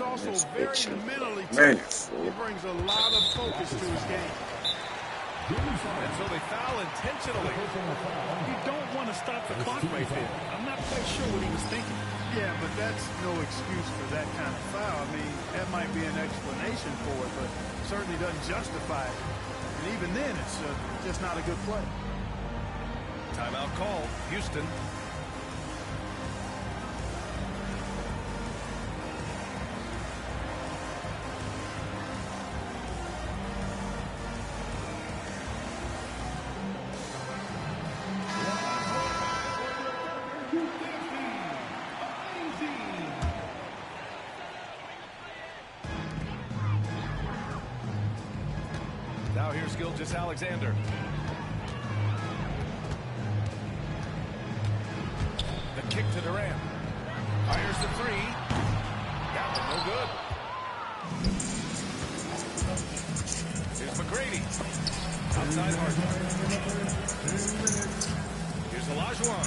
he's also very mentally tough. He brings a lot of focus to his game. And so they foul intentionally. You don't want to stop the clock right there. I'm not quite sure what he was thinking. Yeah, but that's no excuse for that kind of foul. I mean, that might be an explanation for it, but certainly doesn't justify it. And even then, it's just not a good play. Timeout call, Houston. Now here's Gilgeous Alexander. The kick to Durant. Fires the three. That one no good. Here's McGrady. Outside Harden. Here's Olajuwon.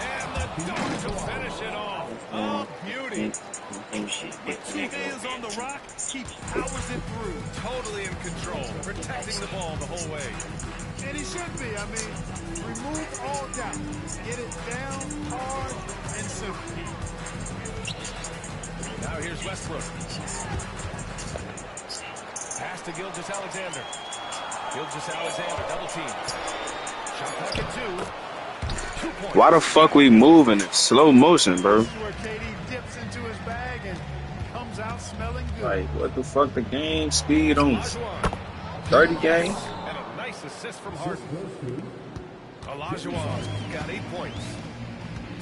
And the dunk to finish it off. Oh, beauty. With 2 hands on the rock, he powers it through. Totally in control, protecting the ball the whole way. And he should be. I mean, remove all doubt. Get it down hard and simple. Now here's Westbrook. Pass to Gilgeous Alexander. Gilgeous Alexander, double team. Shot clock at 2. 2 points. Why the fuck we moving in slow motion, bro? Where KD dips into his bag and comes out smelling good. Like, what the fuck? The game speed on 30 games? And a nice assist from Harden. Olajuwon got 8 points.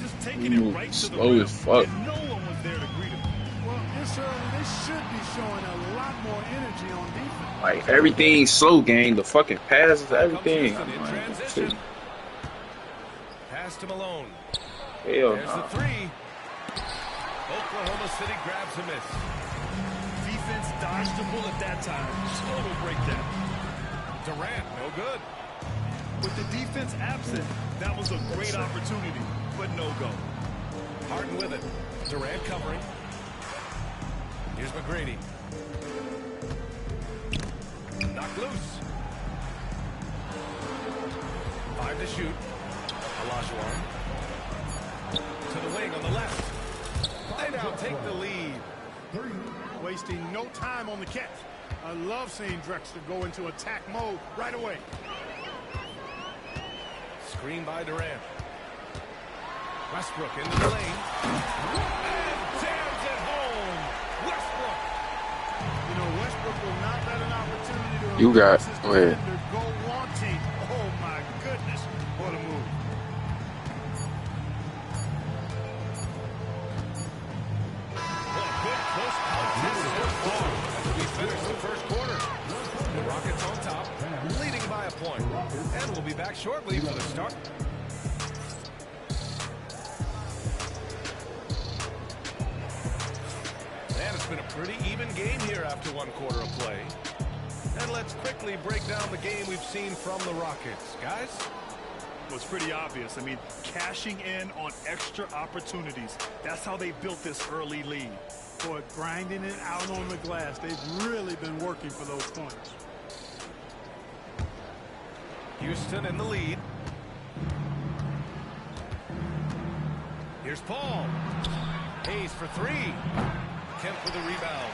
Just taking it right to the slow rim. as fuck. And no one was there to greet him. Well, this early, they should be showing a lot more energy on defense. Like, everything's slow game. The fucking passes, everything. I'm In like, transition. shit. Pass to Malone. Hell There's the nah. three. Oklahoma City grabs a miss. Defense dodged the bullet that time. Total breakdown. Durant, no good. With the defense absent, that was a great opportunity, but no go. Harden with it. Durant covering. Here's McGrady. Knocked loose. 5 to shoot. Olajuwon. To the wing on the left. They now take the lead. Wasting no time on the catch. I love seeing Drexler go into attack mode right away. Screen by Durant. Westbrook into the lane. And jams it home. Westbrook. You know, Westbrook will not let an opportunity to You got, his go ahead. defender go wanting. Oh my goodness, what a move. Well, good close contest so far as we finish the first quarter. The Rockets on top, leading by a point. And we'll be back shortly for the start. And it's been a pretty even game here after 1 quarter of play. And let's quickly break down the game we've seen from the Rockets. Guys? Well, it's pretty obvious. I mean, cashing in on extra opportunities. That's how they built this early lead. Boy, grinding it out on the glass. They've really been working for those points. Houston in the lead. Here's Paul. Hayes for 3. Kemp with the rebound.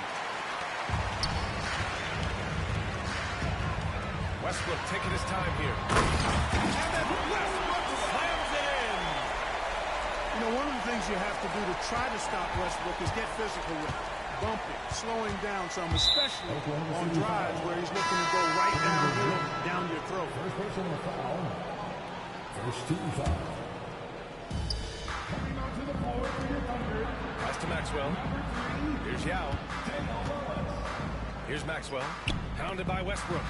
Westbrook taking his time here. And then Westbrook slams it in. You know, one of the things you have to do to try to stop Westbrook is get physical with him. Bump it, slow him down some, especially on drives where he's looking to go right down your throat. First personal foul. First team foul. Coming onto the floor for your Thunder. Pass to Maxwell. Here's Yao. Here's Maxwell. Pounded by Westbrook.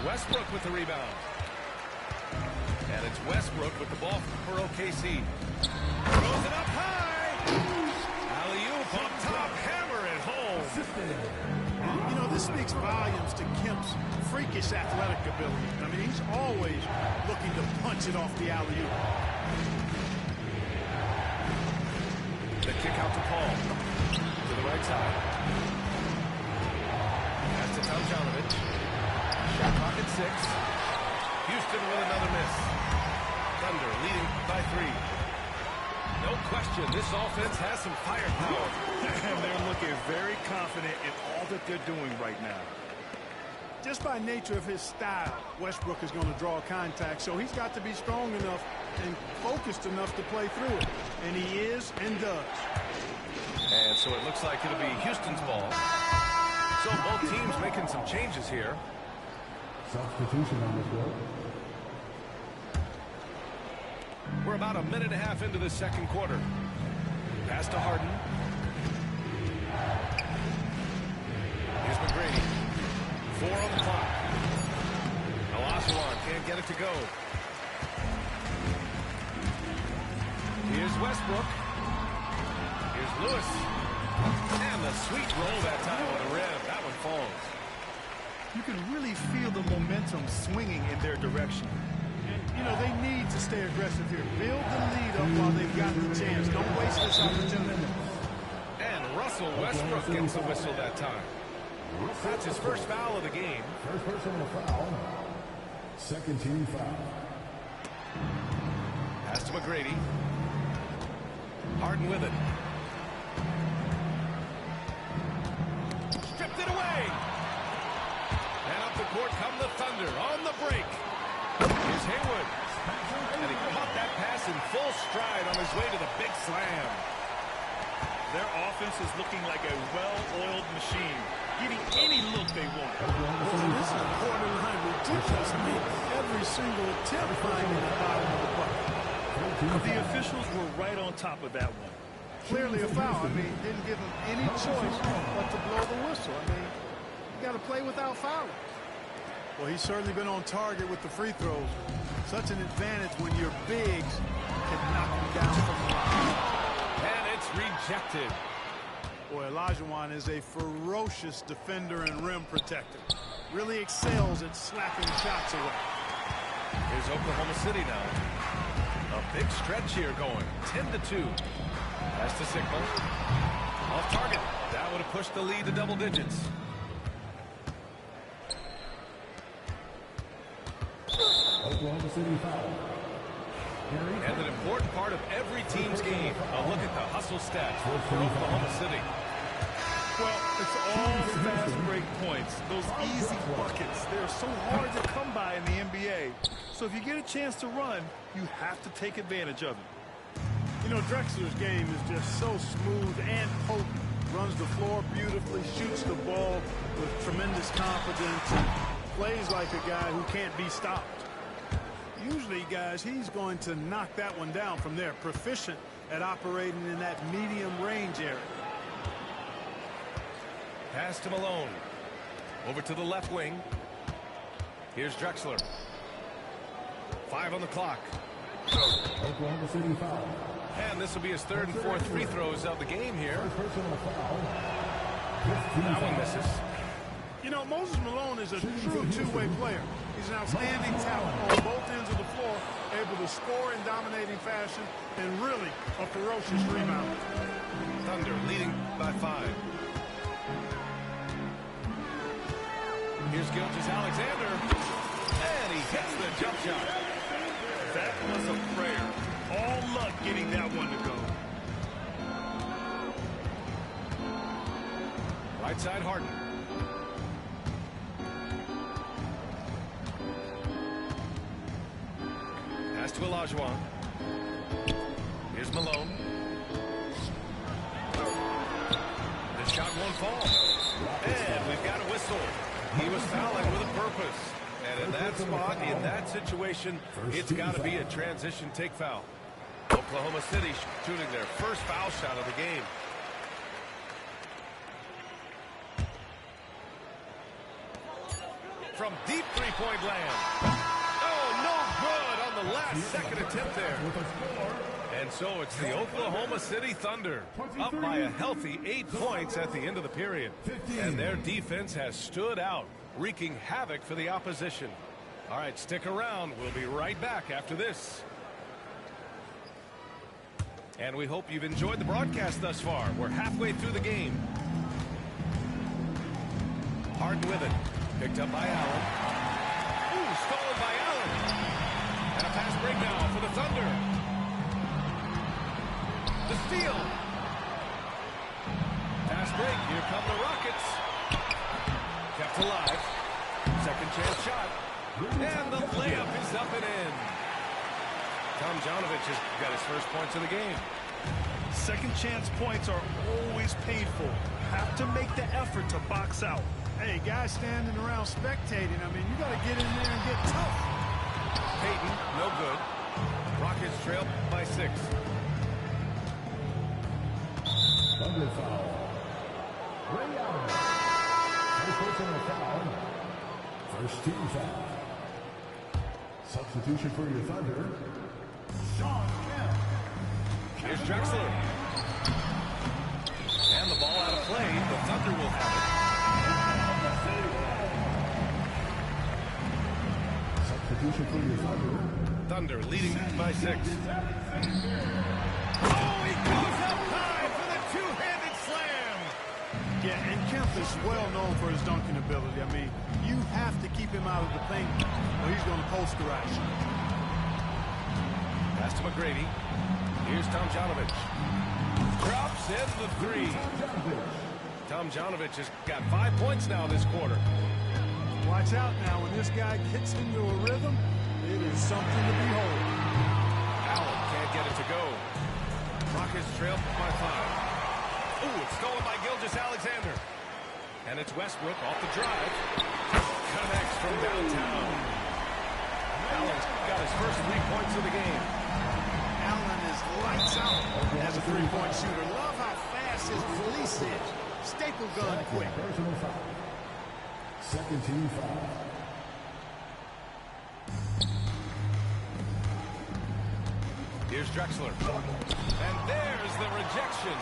Westbrook with the rebound. And it's Westbrook with the ball for OKC. Throws it up high. Alley-oop up top. Hammer it home. You know, this speaks volumes to Kemp's freakish athletic ability. I mean, he's always looking to punch it off the alley-oop. The kick out to Paul. To the right side. Pass to Tomjanovich. Shot clock at 6. Houston with another miss. Thunder leading by 3. No question, this offense has some firepower. And they're looking very confident in all that they're doing right now. Just by nature of his style, Westbrook is going to draw contact, so he's got to be strong enough and focused enough to play through it. And he is and does. And so it looks like it'll be Houston's ball. So both teams making some changes here. Substitution on this one. We're about a minute and a half into the second quarter. Pass to Harden. Here's McGrady. 4 on the clock. Olajuwon can't get it to go. Here's Westbrook. Here's Lewis. And the sweet roll that time on the rim. That one falls. You can really feel the momentum swinging in their direction. And, you know, they need to stay aggressive here. Build the lead up while they've got the chance. Don't waste this opportunity. And Russell Westbrook gets the whistle that time. That's his first foul of the game. First personal foul. Second team foul. Pass to McGrady. Harden with it. Stripped it away. And up the court come the Thunder on the break. Here's Haywood. And he caught that pass in full stride on his way to the big slam. Their offense is looking like a well-oiled machine, getting any look they want. This is borderline ridiculous. I mean, every single attempt finding the bottom of the bucket. The officials were right on top of that one. Clearly a foul. I mean, didn't give them any choice but to blow the whistle. I mean, you got to play without fouling. Well, he's certainly been on target with the free throws. Such an advantage when your bigs can knock them down from the line. And it's rejected. Boy, Olajuwon is a ferocious defender and rim protector. Really excels at slapping shots away. Here's Oklahoma City now. A big stretch here going. 10-2. Pass to Sigma. Off target. That would have pushed the lead to double digits. Oklahoma City foul. And an important part of every team's game. A look at the hustle stats for Oklahoma City. Well, it's all fast break points. Those easy buckets. They're so hard to come by in the NBA. So if you get a chance to run, you have to take advantage of it. You know, Drexler's game is just so smooth and potent. Runs the floor beautifully, shoots the ball with tremendous confidence, and plays like a guy who can't be stopped. Usually, guys, he's going to knock that one down from there. Proficient at operating in that medium range area. Pass to Malone. Over to the left wing. Here's Drexler. 5 on the clock. Oklahoma City foul. And this will be his third and fourth free throws of the game here. First personal foul. That one misses. You know, Moses Malone is a true two-way player. He's an outstanding talent on both ends of the floor, able to score in dominating fashion, and really a ferocious rebounder. Thunder leading by 5. Here's Gilgeous-Alexander. And he hits the jump shot. That was a prayer. All luck getting that one to go. Right side Harden. Pass to Olajuwon. Here's Malone. The shot won't fall. And we've got a whistle. He was fouling with a purpose. And in that spot, in that situation, it's got to be a transition take foul. Oklahoma City shooting their first foul shot of the game. From deep three-point land. Oh, no good on the last second attempt there. And so it's the Oklahoma City Thunder up by a healthy 8 points at the end of the period. And their defense has stood out, wreaking havoc for the opposition. All right, stick around. We'll be right back after this. And we hope you've enjoyed the broadcast thus far. We're halfway through the game. Harden with it. Picked up by Allen. Ooh, stolen by Allen. And a fast break now for the Thunder. The steal. Fast break. Here come the Rockets. Kept alive. Second chance shot. And the layup is up and in. Tom Janovich has got his first points of the game. Second chance points are always painful. Have to make the effort to box out. Hey, guys standing around spectating, I mean, you got to get in there and get tough. Payton, no good. Rockets trail by 6. Thunder foul. Ray Allen. First personal foul. First team foul. Substitution for your Thunder. Sean Kemp. Here's Drexler. And the ball out of play. The Thunder will have it. Substitution for your Thunder. Thunder leading by 6. Oh, he goes up high for the two-handed slam. Yeah, and Kemp is well known for his dunking ability. I mean, you have to keep him out of the paint or he's going to posterize you. Pass to McGrady. Here's Tom Janovich. Drops in the 3. Tom Janovich has got 5 points now this quarter. Watch out now. When this guy gets into a rhythm, it is something to behold. Allen can't get it to go. Rockets trail by 5. Ooh, it's stolen by Gilgeous-Alexander. And it's Westbrook off the drive. Connects from downtown. Allen's got his first 3 points of the game. Allen is lights out as a three-point shooter. Love how fast his release is. Staple gun quick. Personal foul. Second team foul. Here's Drexler. And there's the rejection.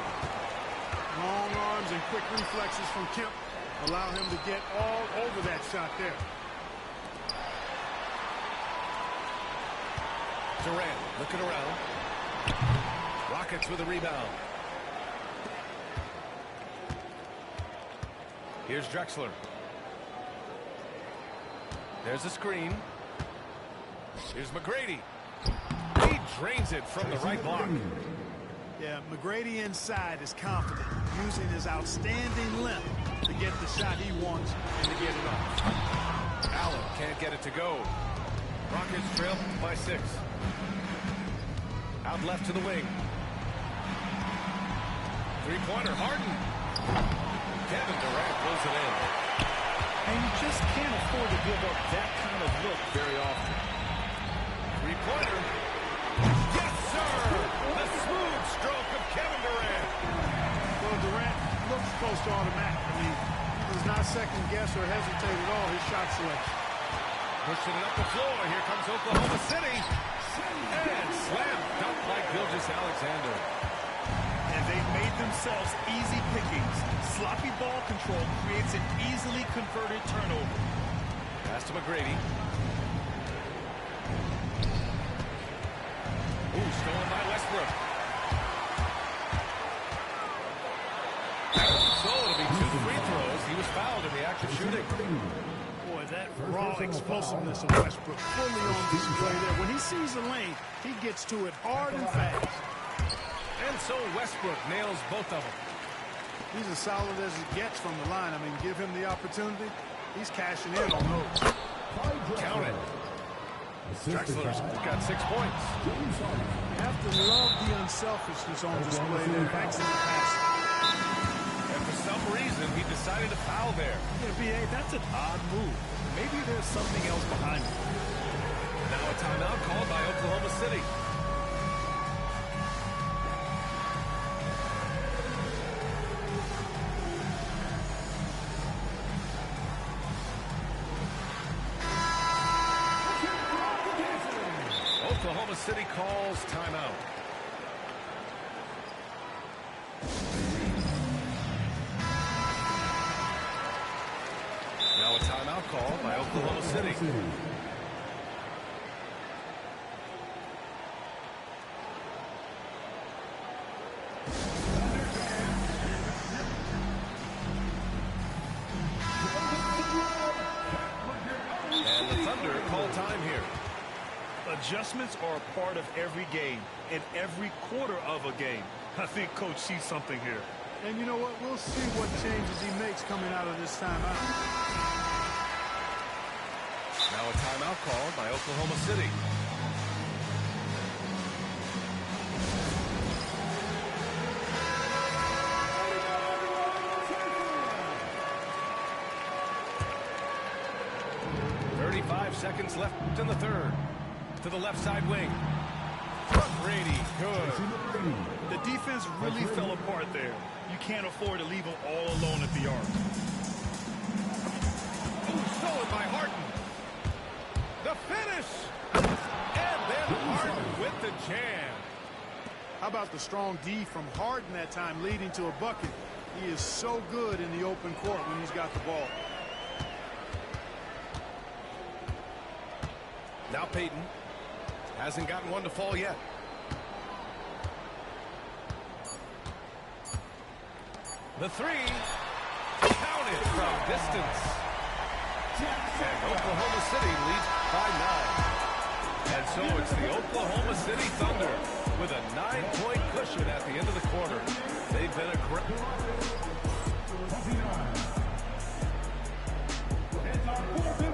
Long arms and quick reflexes from Kemp allow him to get all over that shot there. Durant looking around. Rockets with a rebound. Here's Drexler. There's a screen. Here's McGrady. He drains it from the right block. Yeah, McGrady inside is confident, using his outstanding length to get the shot he wants and to get it off. Allen can't get it to go. Rockets trail by 6. Out left to the wing. Three-pointer, Harden. Kevin Durant pulls it in. And you just can't afford to give up that kind of look very often. Three-pointer. Yes, sir! The smooth stroke of Kevin Durant. Well, Durant looks close to automatic. I mean, he does not second guess or hesitate at all his shot selection. Pushing it up the floor. Here comes Oklahoma City. And slam dunk by Gilgeous-Alexander. And they've made themselves easy pickings. Sloppy ball control creates an easily converted turnover. Pass to McGrady. Ooh, stolen by Westbrook. So it'll be 2 free throws. He was fouled in the act of shooting. Boy, that raw explosiveness of Westbrook fully on display there. When he sees a lane, he gets to it hard and fast. And so Westbrook nails both of them. He's as solid as it gets from the line. I mean, give him the opportunity, he's cashing in on those. Count it. Drexler's got 6 points. You have to love the unselfishness on display there. Excellent pass. And for some reason, he decided to foul there. Yeah, B.A., that's an odd move. Maybe there's something else behind it. Now a timeout called by Oklahoma City. Oklahoma City calls timeout. Now a timeout call by Oklahoma City. time here. Adjustments are a part of every game and every quarter of a game. I think Coach sees something here. And you know what? We'll see what changes he makes coming out of this timeout. Now a timeout called by Oklahoma City. Seconds left in the third. To the left side wing. Brady, good. The defense really fell apart there. You can't afford to leave them all alone at the arc. Stolen by Harden. The finish. And then Harden with the jam. How about the strong D from Harden that time leading to a bucket? He is so good in the open court when he's got the ball. Now Peyton hasn't gotten one to fall yet. The three, counted from distance. And Oklahoma City leads by 9. And so it's the Oklahoma City Thunder with a 9-point cushion at the end of the quarter. They've been a great...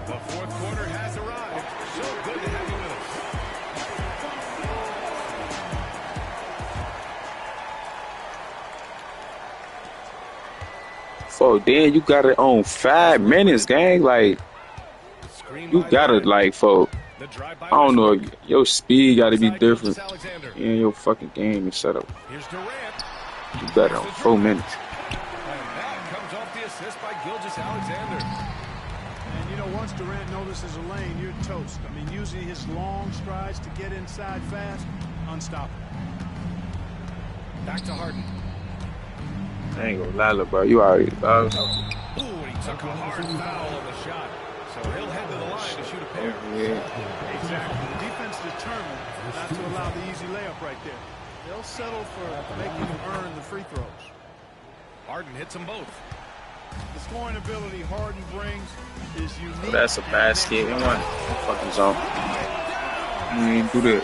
The fourth quarter has arrived. So good to have you with us. So then you got it on 5 minutes, gang. Like you got it, like for I don't know. Your speed got to be different in your fucking game and setup. You got it on 4 minutes. And that comes off the assist by Gilgeous-Alexander. And you know, once Durant notices a lane, you're toast. I mean, using his long strides to get inside fast, unstoppable. Back to Harden. I ain't gonna lie, bro. You already, Ooh, and he took a hard foul on the shot. So he'll head to the line to shoot a pair. Yeah. Exactly. The defense determined not to allow the easy layup right there. They'll settle for making him earn the free throws. Harden hits them both. The scoring ability Harden brings is unique. Oh, that's a basket in one fucking zone. You ain't do that.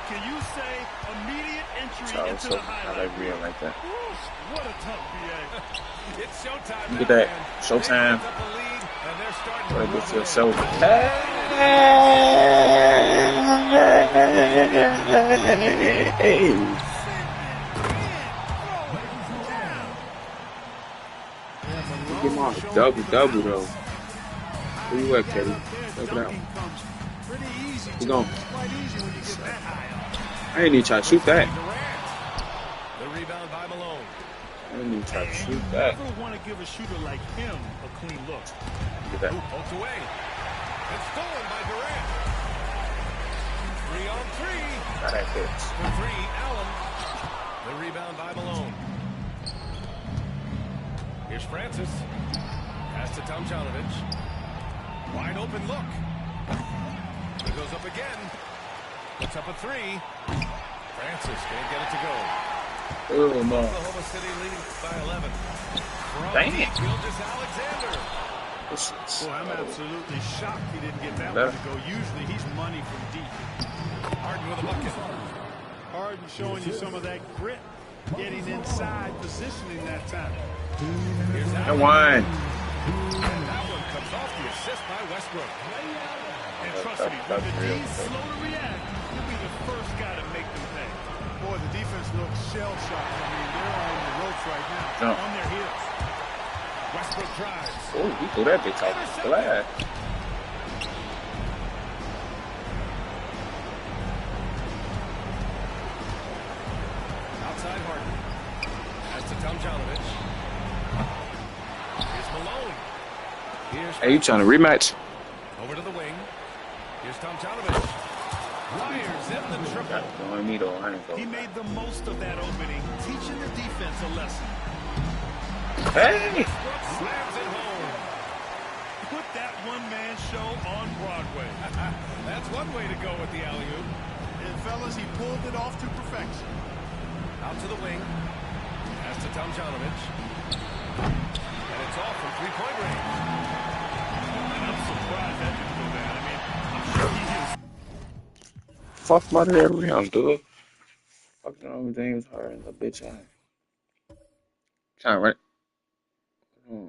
Can you say immediate entry into So the I highlight? like real like that. What a tough BA. It's showtime. Look at that. Showtime. Gotta get to yourself. Hey. Get my double though. Where you at, Katie? Check it out. Keep going. I ain't even try to shoot that. The rebound by Malone. I didn't even try to shoot that. Never want to give a shooter like him a clean look. Look at that. Poked away. It's stolen by Durant. 3 on 3. Got that hits. For 3, Allen. The rebound by Malone. Here's Francis. Pass to Tomjanovich. Wide open look. He goes up again. Puts up a 3. Francis can't get it to go. Oh, no. Oklahoma City leading by 11. Dang it. Gilgeous-Alexander. Boy, I'm absolutely shocked he didn't get that one to go. Usually he's money from deep. Harden with a bucket. Harden showing you some of that grit. Getting inside, positioning that time. Here's That one. And that one comes off the assist by Westbrook. And trust me, when the D's slow to react, he'll be the first guy to make them pay. Boy, the defense looks shell-shocked. I mean, they're on the ropes right now, on their heels. Westbrook drives. Oh, he threw that bitch off the glass. Outside Harden. Pass to Tomjanovich. Here's Malone. Here's Hey, you trying to rematch? over to the wing. Here's Tomjanovich. Wires in the triple. Going me though, I ain't He going. made the most of that opening, teaching the defense a lesson. Hey! Slams it home. Put that one-man show on Broadway. That's one way to go with the alley-oop. And fellas, he pulled it off to perfection. Out to the wing. Pass to Tomjanovich. And it's off from 3-point range. And I'm surprised that Fuck my that rim, dude. Fucking on James Harden, the bitch ass. Trying to run. Hmm.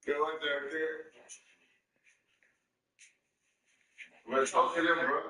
Get right there, kid. Let's talk to them, bro.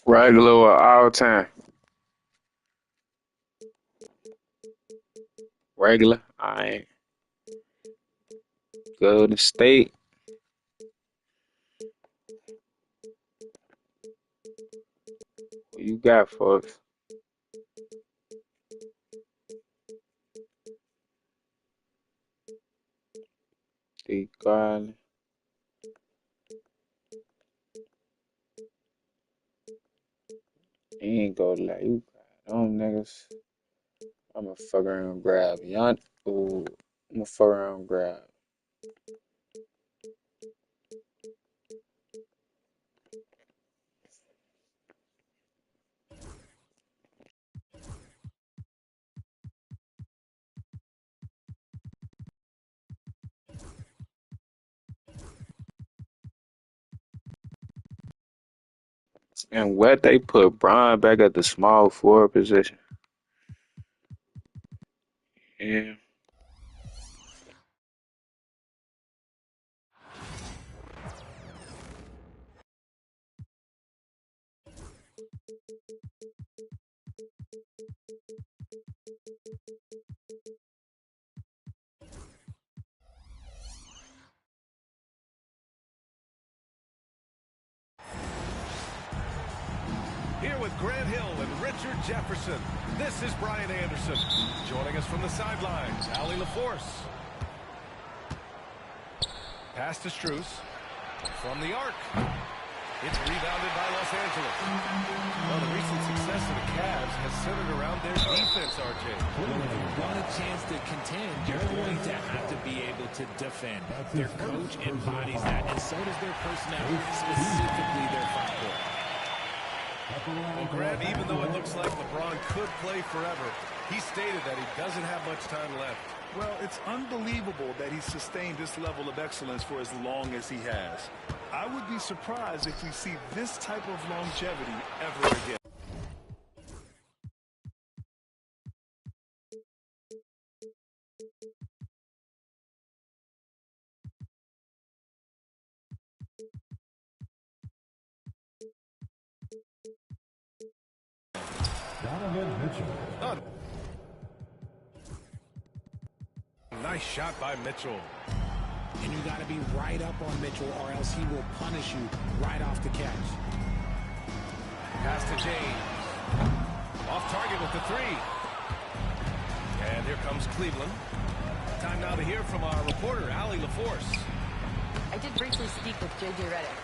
Regular or all time? Regular. I ain't. Golden State. What you got for us? The Garland. He ain't go like you got them niggas. I'ma fuck around and grab. Ooh, I'ma fuck around and grab. And what they put Brian back at the small forward position. Yeah. Here with Grant Hill and Richard Jefferson, this is Brian Anderson. Joining us from the sidelines, Allie LaForce. Pass to Strus. From the arc. It's rebounded by Los Angeles. Well, the recent success of the Cavs has centered around their defense, RJ. When you want a chance to contend, you're going to have to be able to defend. Their coach embodies that, and so does their personnel, specifically their front court. Well, Grant, even though it looks like LeBron could play forever, he stated that he doesn't have much time left. Well, it's unbelievable that he's sustained this level of excellence for as long as he has. I would be surprised if we see this type of longevity ever again. Donovan Mitchell. Nice shot by Mitchell. And you got to be right up on Mitchell, or else he will punish you right off the catch. Pass to James. Off target with the three. And here comes Cleveland. Time now to hear from our reporter, Allie LaForce. I did briefly speak with J.J. Redick.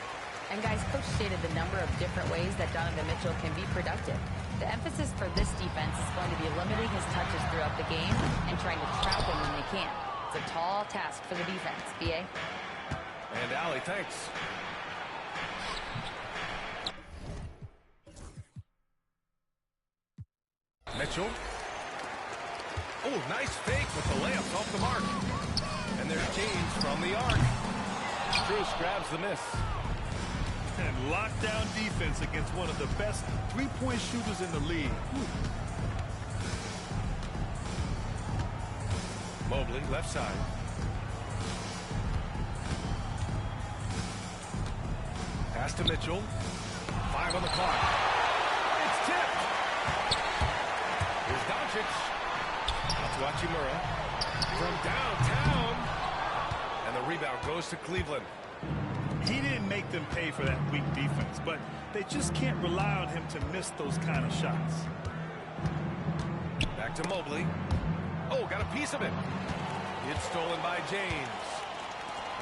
And guys, Coach stated the number of different ways that Donovan Mitchell can be productive. The emphasis for this defense is going to be limiting his touches throughout the game and trying to trap him when they can. It's a tall task for the defense, B.A. And Allie, thanks. Mitchell. Oh, nice fake with the layup off the mark. And there's James from the arc. Strus grabs the miss. And lockdown defense against one of the best three-point shooters in the league. Mobley, left side. Pass to Mitchell. 5 on the clock. It's tipped. Here's Doncic. Out to Hachimura. From downtown. And the rebound goes to Cleveland. He didn't make them pay for that weak defense, but they just can't rely on him to miss those kind of shots. Back to Mobley. Oh, got a piece of it. It's stolen by James.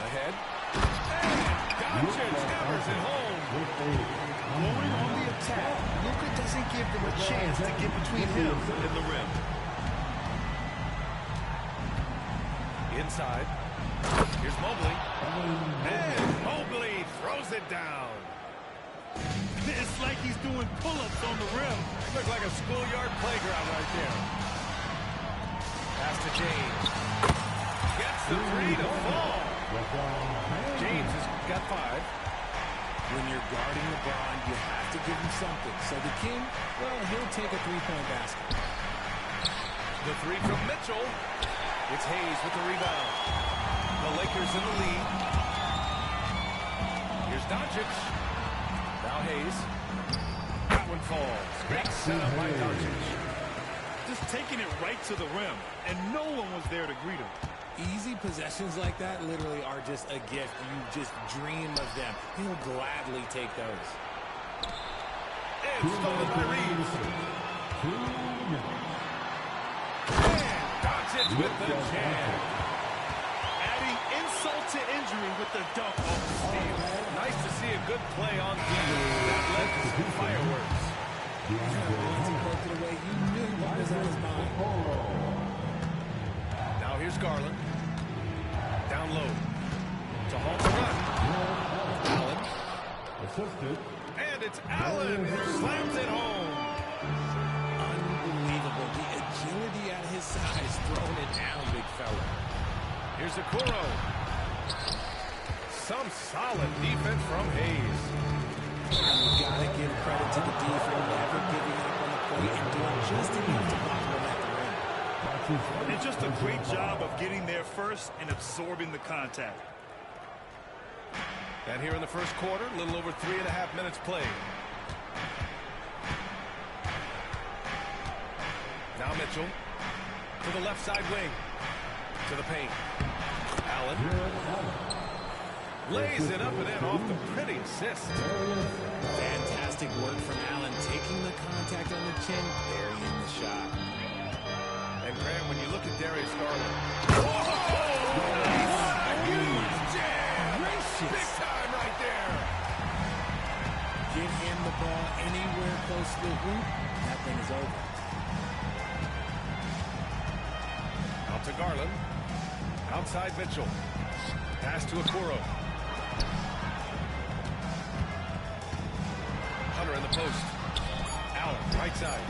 Ahead. And Doncic hammers it home. Going on the attack, Luka doesn't give them a chance to get between him and the rim. Inside. Here's Mobley. And Mobley throws it down. It's like he's doing pull-ups on the rim. Looked like a schoolyard playground right there. Pass to James. Gets the three to fall. James has got 5. When you're guarding LeBron, you have to give him something. So the King, well, he'll take a three-point basket. The three from Mitchell. It's Hayes with the rebound. The Lakers in the lead. Here's Doncic. Now Hayes. falls. Great setup by Doncic. Just taking it right to the rim, and no one was there to greet him. Easy possessions like that literally are just a gift. You just dream of them. He'll gladly take those. And stolen by Reeves. And Doncic with the jam. Adding insult to injury with the dunk off the steal. Nice to see a good play on defense. That led to some fireworks. Once he broke it away, you knew what was on his mind. Now here's Garland. Down low. To halt the run. Allen. Assisted. And it's Allen who slams it home. Unbelievable. The agility at his size, throwing it down, big fella. Here's Okoro. Some solid defense from Hayes. You gotta give credit to the D for never giving up on the play and doing just enough to block him at the rim. And just a great job of getting there first and absorbing the contact. And here in the first quarter, a little over 3.5 minutes played. Now Mitchell to the left side wing. To the paint. Allen lays it up and in off the pretty assist. Fantastic work from Allen, taking the contact on the chin, burying the shot. And Grant, when you look at Darius Garland, what a huge jam! Big time right there. Get him the ball anywhere close to the hoop, that thing is over. Out to Garland. Outside Mitchell. Pass to Okoro. Hunter in the post. Allen, right side.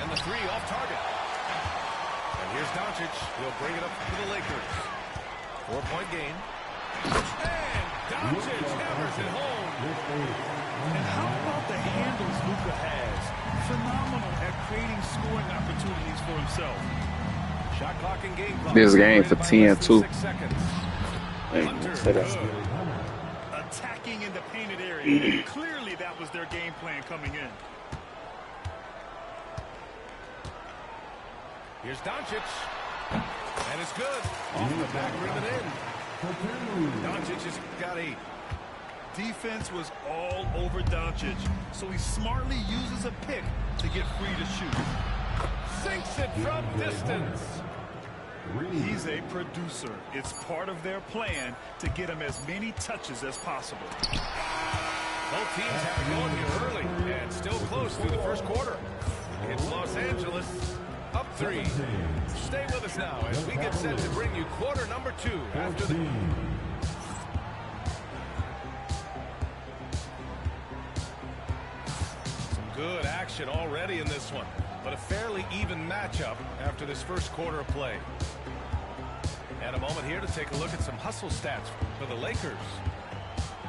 And the three off target. And here's Doncic. He'll bring it up to the Lakers. 4-point game. And Doncic hammers it home. And how about the handles Luka has? Phenomenal at creating scoring opportunities for himself. Shot clock and game clock. This game for 10-2. Attacking in the painted area. Clearly that was their game plan coming in. Here's Doncic. And it's good. Off the back rim and in. Doncic has got 8. Defense was all over Doncic, so he smartly uses a pick to get free to shoot. Sinks it from distance. He's a producer. It's part of their plan to get him as many touches as possible. Both teams have it going here early and still close through the first quarter. It's Los Angeles up 3. Stay with us now as we get set to bring you quarter number 2 after the... Some good action already in this one, but a fairly even matchup after this first quarter of play. And a moment here to take a look at some hustle stats for the Lakers.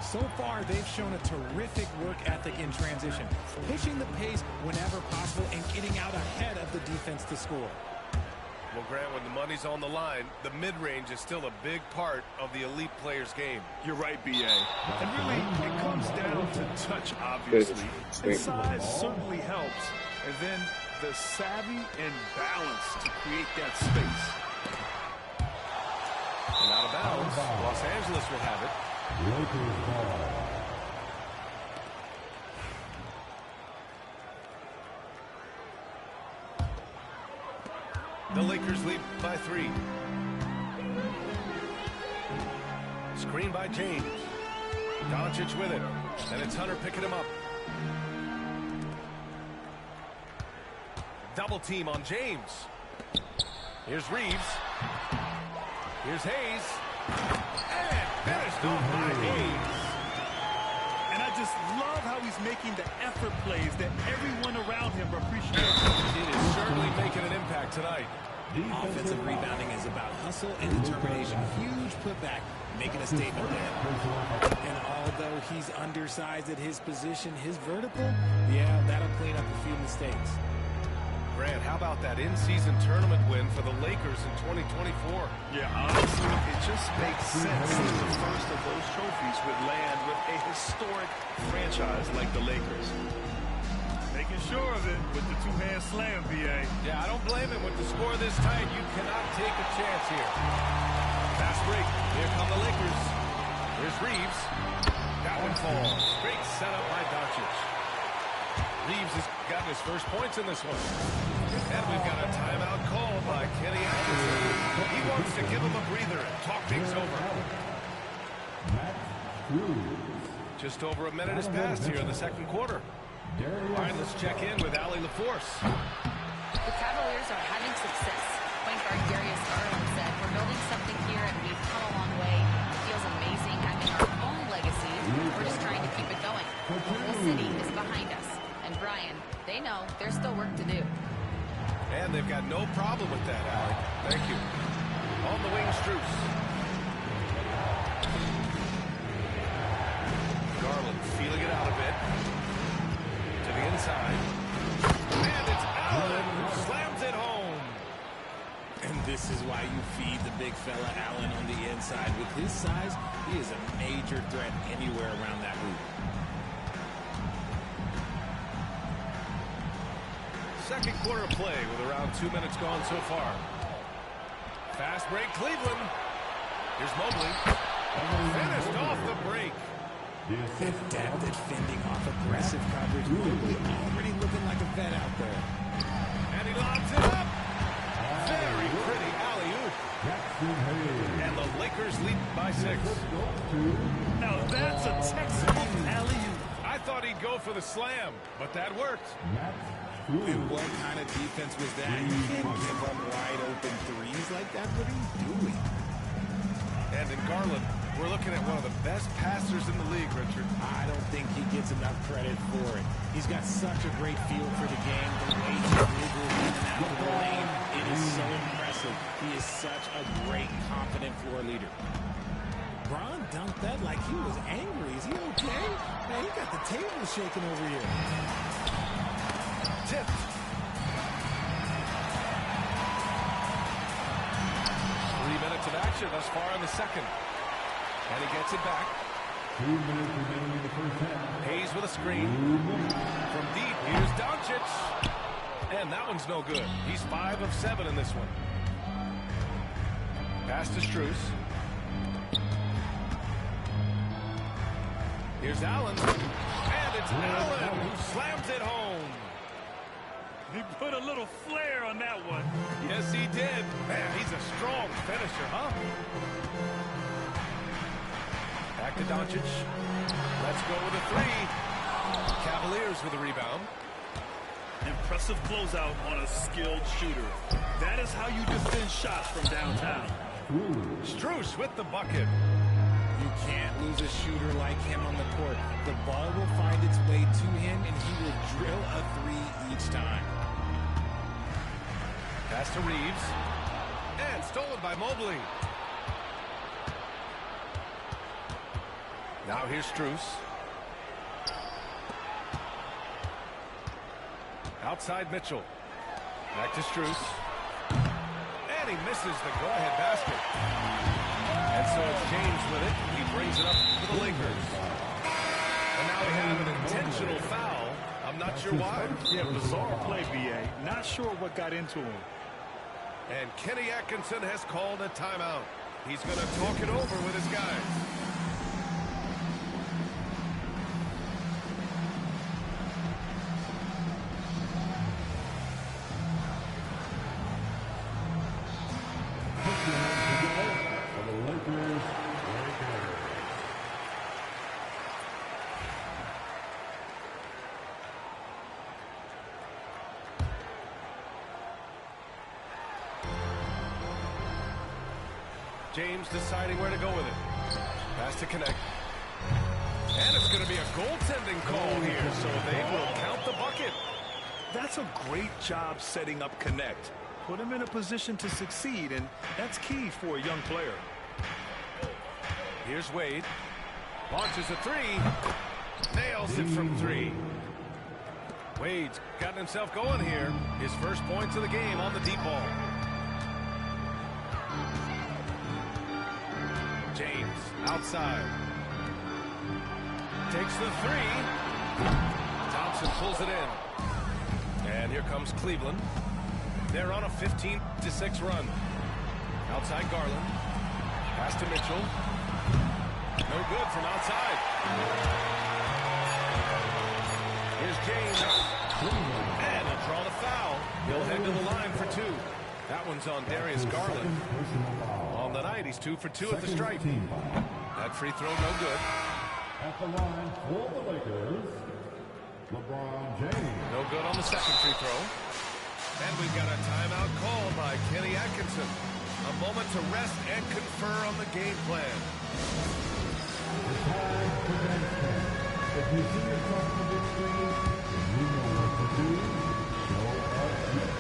So far, they've shown a terrific work ethic in transition, pushing the pace whenever possible and getting out ahead of the defense to score. Well, Grant, when the money's on the line, the mid-range is still a big part of the elite player's game. You're right, B.A. And really, it comes down to touch, obviously. And size certainly helps. And then the savvy and balance to create that space. And out of bounds, Los Angeles will have it. Lakers ball. The Lakers lead by 3. Screen by James. Doncic with it. And it's Hunter picking him up. Double team on James. Here's Reeves. Here's Hayes. And finished off by Hayes. And I just love how he's making the effort plays that everyone around him appreciates. It is certainly making an impact tonight. Offensive rebounding is about hustle and determination. Huge putback, making a statement there. And although he's undersized at his position, his vertical, yeah, that'll clean up a few mistakes. Grant, how about that in-season tournament win for the Lakers in 2024? Yeah, honestly, it just makes sense that the first of those trophies would land with a historic franchise like the Lakers. pretty sure of it with the two-hand slam, B.A. Yeah, I don't blame him. With the score this tight, you cannot take a chance here. Fast break. Here come the Lakers. Here's Reeves. That one falls. Great setup by Doncic. Reeves has gotten his first points in this one. And we've got a timeout called by Kenny Atkinson. He wants to give him a breather and talk things over. Just over a minute has passed here in the second quarter. All right, let's check in with Allie LaForce. The Cavaliers are having success. Point guard Darius Garland said, "We're building something here and we've come a long way. It feels amazing having our own legacy. We're just trying to keep it going. The whole city is behind us. And Brian, they know there's still work to do." And they've got no problem with that, Allie. Thank you. On the wing, Strus. Garland feeling it out a bit. To the inside. And it's Allen who slams it home. And this is why you feed the big fella Allen on the inside. With his size, he is a major threat anywhere around that hoop. Second quarter of play with around 2 minutes gone so far. Fast break, Cleveland. Here's Mobley. Finished off the break. And depth at fending off aggressive coverage. Mobley already looking like a vet out there. And he lobs it up. Very pretty alley-oop. And the Lakers lead by 6. Now that's a textbook alley-oop. I thought he'd go for the slam, but that worked. And what kind of defense was that? You can't give up wide open threes like that. What are you doing? And in Garland, we're looking at one of the best passers in the league, Richard. I don't think he gets enough credit for it. He's got such a great feel for the game. The way he dribbles in and out of the lane, it is so impressive. He is such a great, confident floor leader. Bron dunked that like he was angry. Is he okay? Man, he got the table shaking over here. Tipped. 3 minutes of action thus far in the second. And he gets it back. 2 minutes remaining in the first half. Hayes with a screen. From deep, here's Doncic. And that one's no good. He's 5 of 7 in this one. Pass to Strus. Here's Allen. And it's Allen who slams it home. He put a little flair on that one. Yes, he did. Man, he's a strong finisher, huh? Back to Doncic. Let's go with a 3. Cavaliers with a rebound. Impressive closeout on a skilled shooter. That is how you defend shots from downtown. Strus with the bucket. You can't lose a shooter like him on the court. The ball will find its way to him, and he will drill a 3 each time. Pass to Reeves. And stolen by Mobley. Now here's Strus. Outside Mitchell. Back to Strus. And he misses the go-ahead basket. And so it's James with it. He brings it up for the Lakers. And now we have an intentional foul. I'm not sure why. Yeah, bizarre play, B.A. Not sure what got into him. And Kenny Atkinson has called a timeout. He's going to talk it over with his guys. James deciding where to go with it. Pass to connect. And it's going to be a goaltending call here, so they will count the bucket. That's a great job setting up Connect. Put him in a position to succeed, and that's key for a young player. Here's Wade. Launches a 3. Nails it from 3. Wade's gotten himself going here. His first points of the game on the deep ball. James outside. Takes the 3. Thompson pulls it in. And here comes Cleveland. They're on a 15-6 run. Outside Garland. Pass to Mitchell. No good from outside. Here's James. And he'll draw the foul. He'll head to the line for two. That one's on Darius Garland. On the night, he's 2 for 2 at the stripe. That free throw, no good. At the line for the Lakers, LeBron James. No good on the second free throw. And we've got a timeout call by Kenny Atkinson. A moment to rest and confer on the game plan. The time for dance plan. If you see yourself on the big screen, and you know what to do, show us yes.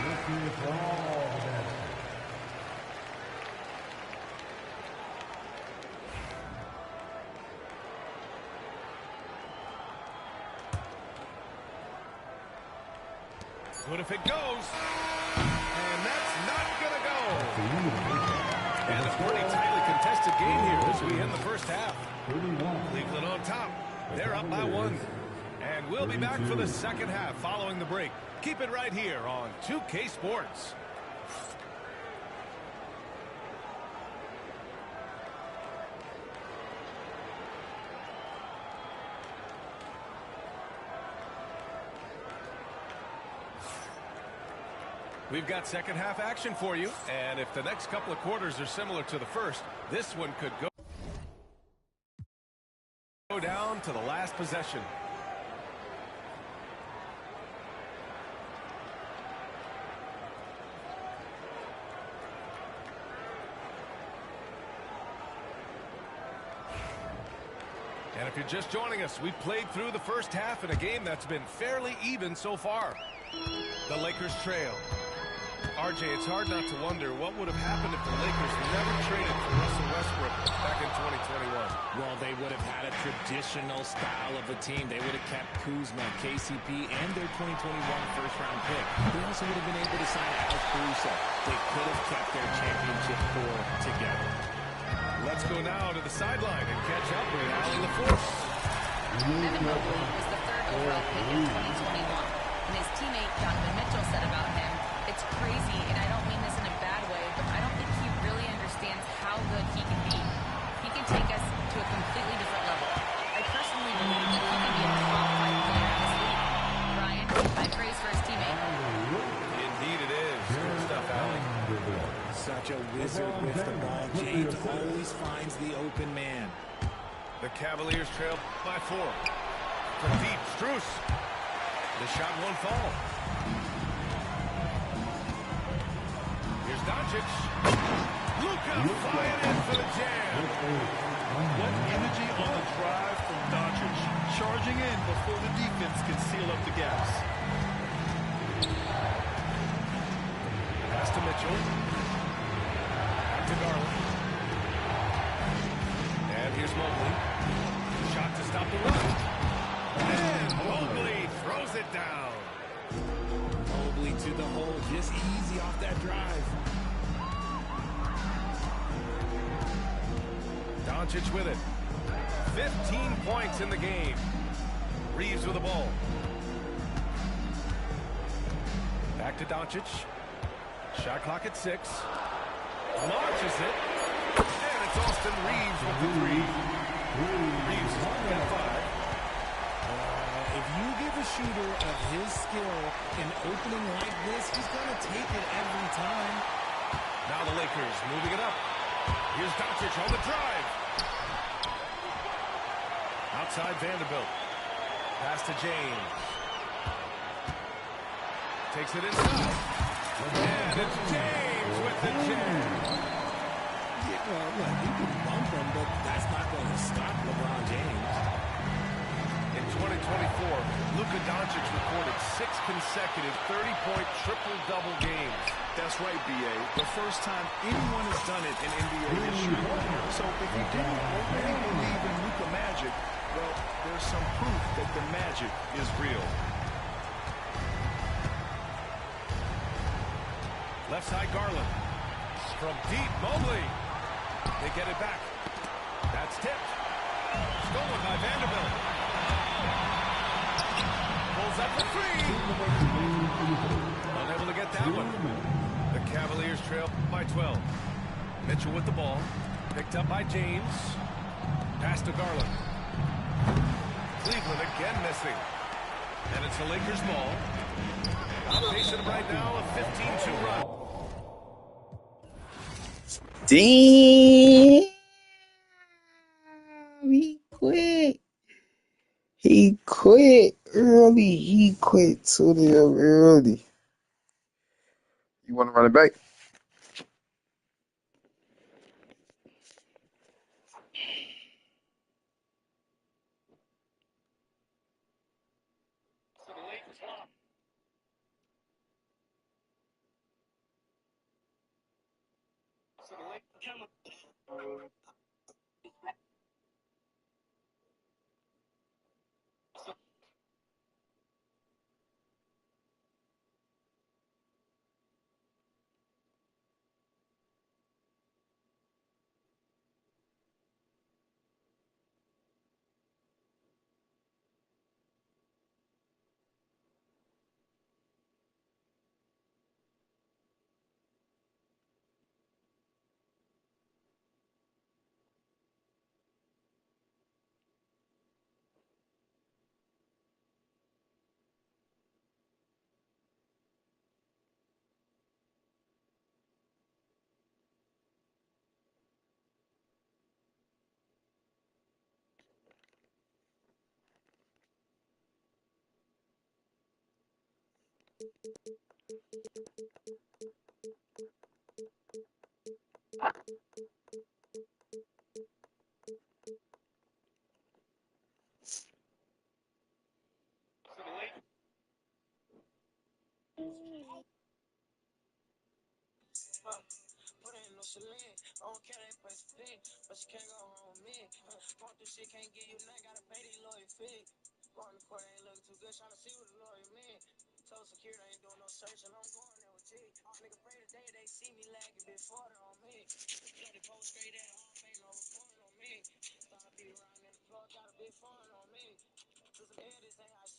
Let's see it for all the dancers. What if it goes? And that's not going to go. And a pretty tightly contested game here as we end the first half. Cleveland on top. They're up by 1. And we'll be back for the second half following the break. Keep it right here on 2K Sports. We've got second half action for you, and if the next couple of quarters are similar to the first, this one could go down to the last possession. And if you're just joining us, we've played through the first half in a game that's been fairly even so far. The Lakers trail. RJ, it's hard not to wonder what would have happened if the Lakers never traded for Russell Westbrook back in 2021. Well, they would have had a traditional style of a team. They would have kept Kuzma, KCP, and their 2021 first-round pick. They also would have been able to sign Alex Caruso. They could have kept their championship core together. Let's go now to the sideline and catch up with Allen LaForce. Evan Mobley was the 3rd overall pick in 2021. And his teammate Donovan Mitchell said about him, "It's crazy, and I don't mean this in a bad way, but I don't think he really understands how good he can be. He can take us to a completely different level. I personally believe that he can be a top 5 player in this league." Ryan, high praise for his teammate. Indeed it is. Good stuff, Allen. Such a wizard with the ball. James always finds the open man. The Cavaliers trail by 4. From deep, Strus. The shot won't fall. Here's Doncic. Luka flying in for the jam. What energy on the drive from Doncic. Charging in before the defense can seal up the gaps. Pass to Mitchell. Back to Garland. And here's Mobley. Shot to stop the run. And Mobley throws it down. Mobley to the hole, just easy off that drive. Doncic with it. 15 points in the game. Reeves with the ball. Back to Doncic. Shot clock at 6. Launches it. And it's Austin Reeves with the 3. Reeves got 5. If you give a shooter of his skill an opening like this, he's going to take it every time. Now the Lakers moving it up. Here's Doncic on the drive. Outside Vanderbilt. Pass to James. Takes it inside. And it's James with the jam. Yeah, well, look, you can bump him, but that's not going to stop LeBron James. In 2024, Luka Doncic recorded 6 consecutive 30-point triple-double games. That's right, B.A. The first time anyone has done it in NBA history. So if you didn't already believe in Luka magic, well, there's some proof that the magic is real. Left side Garland. From deep, Mobley. They get it back. That's tipped. Stolen by Vanderbilt. Pulls up for three. Unable to get that one. The Cavaliers trail by 12. Mitchell with the ball. Picked up by James. Pass to Garland. Cleveland again missing. And it's the Lakers' ball. Outpacing them right now, a 15-2 run. Damn. He quit. He quit early. He quit too damn early. You want to run it back?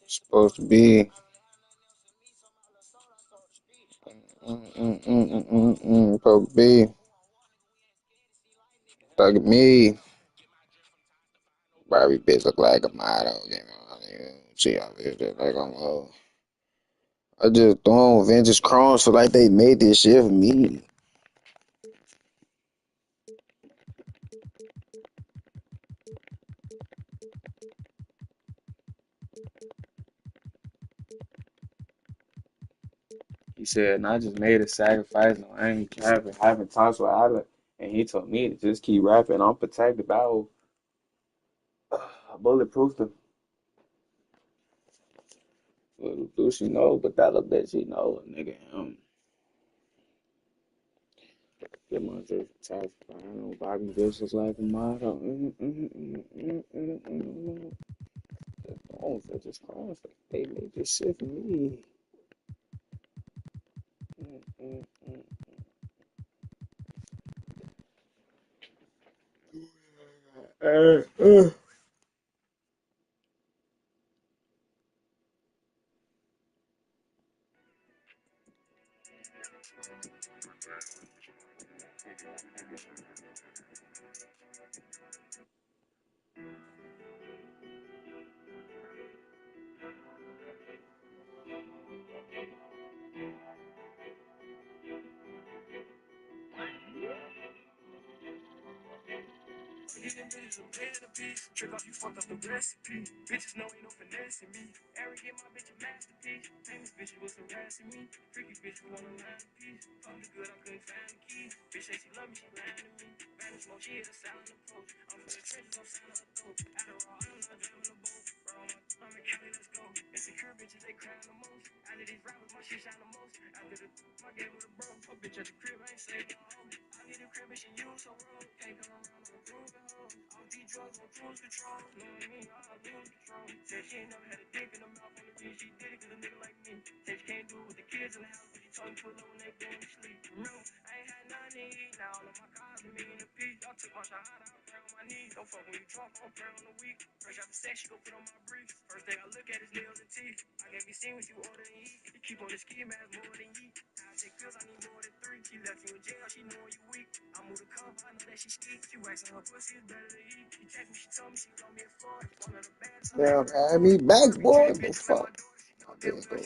Supposed to be. Supposed to be. Look at me. Barbie bitch look like a model. See how bitch look like I'm old. I just throw on Vintage Chrome so like they made this shit for me. He said, and I just made a sacrifice. No, I ain't having talks with Alec. And he told me to just keep rapping. I'm protected by bulletproof them. Little do she know, but that little bit she know, nigga. Get my drink top. I know Bobby bitch is like a model. Oh, for just calling for they made this shit for me. Damn, add me back, boy. What the fuck? There you go.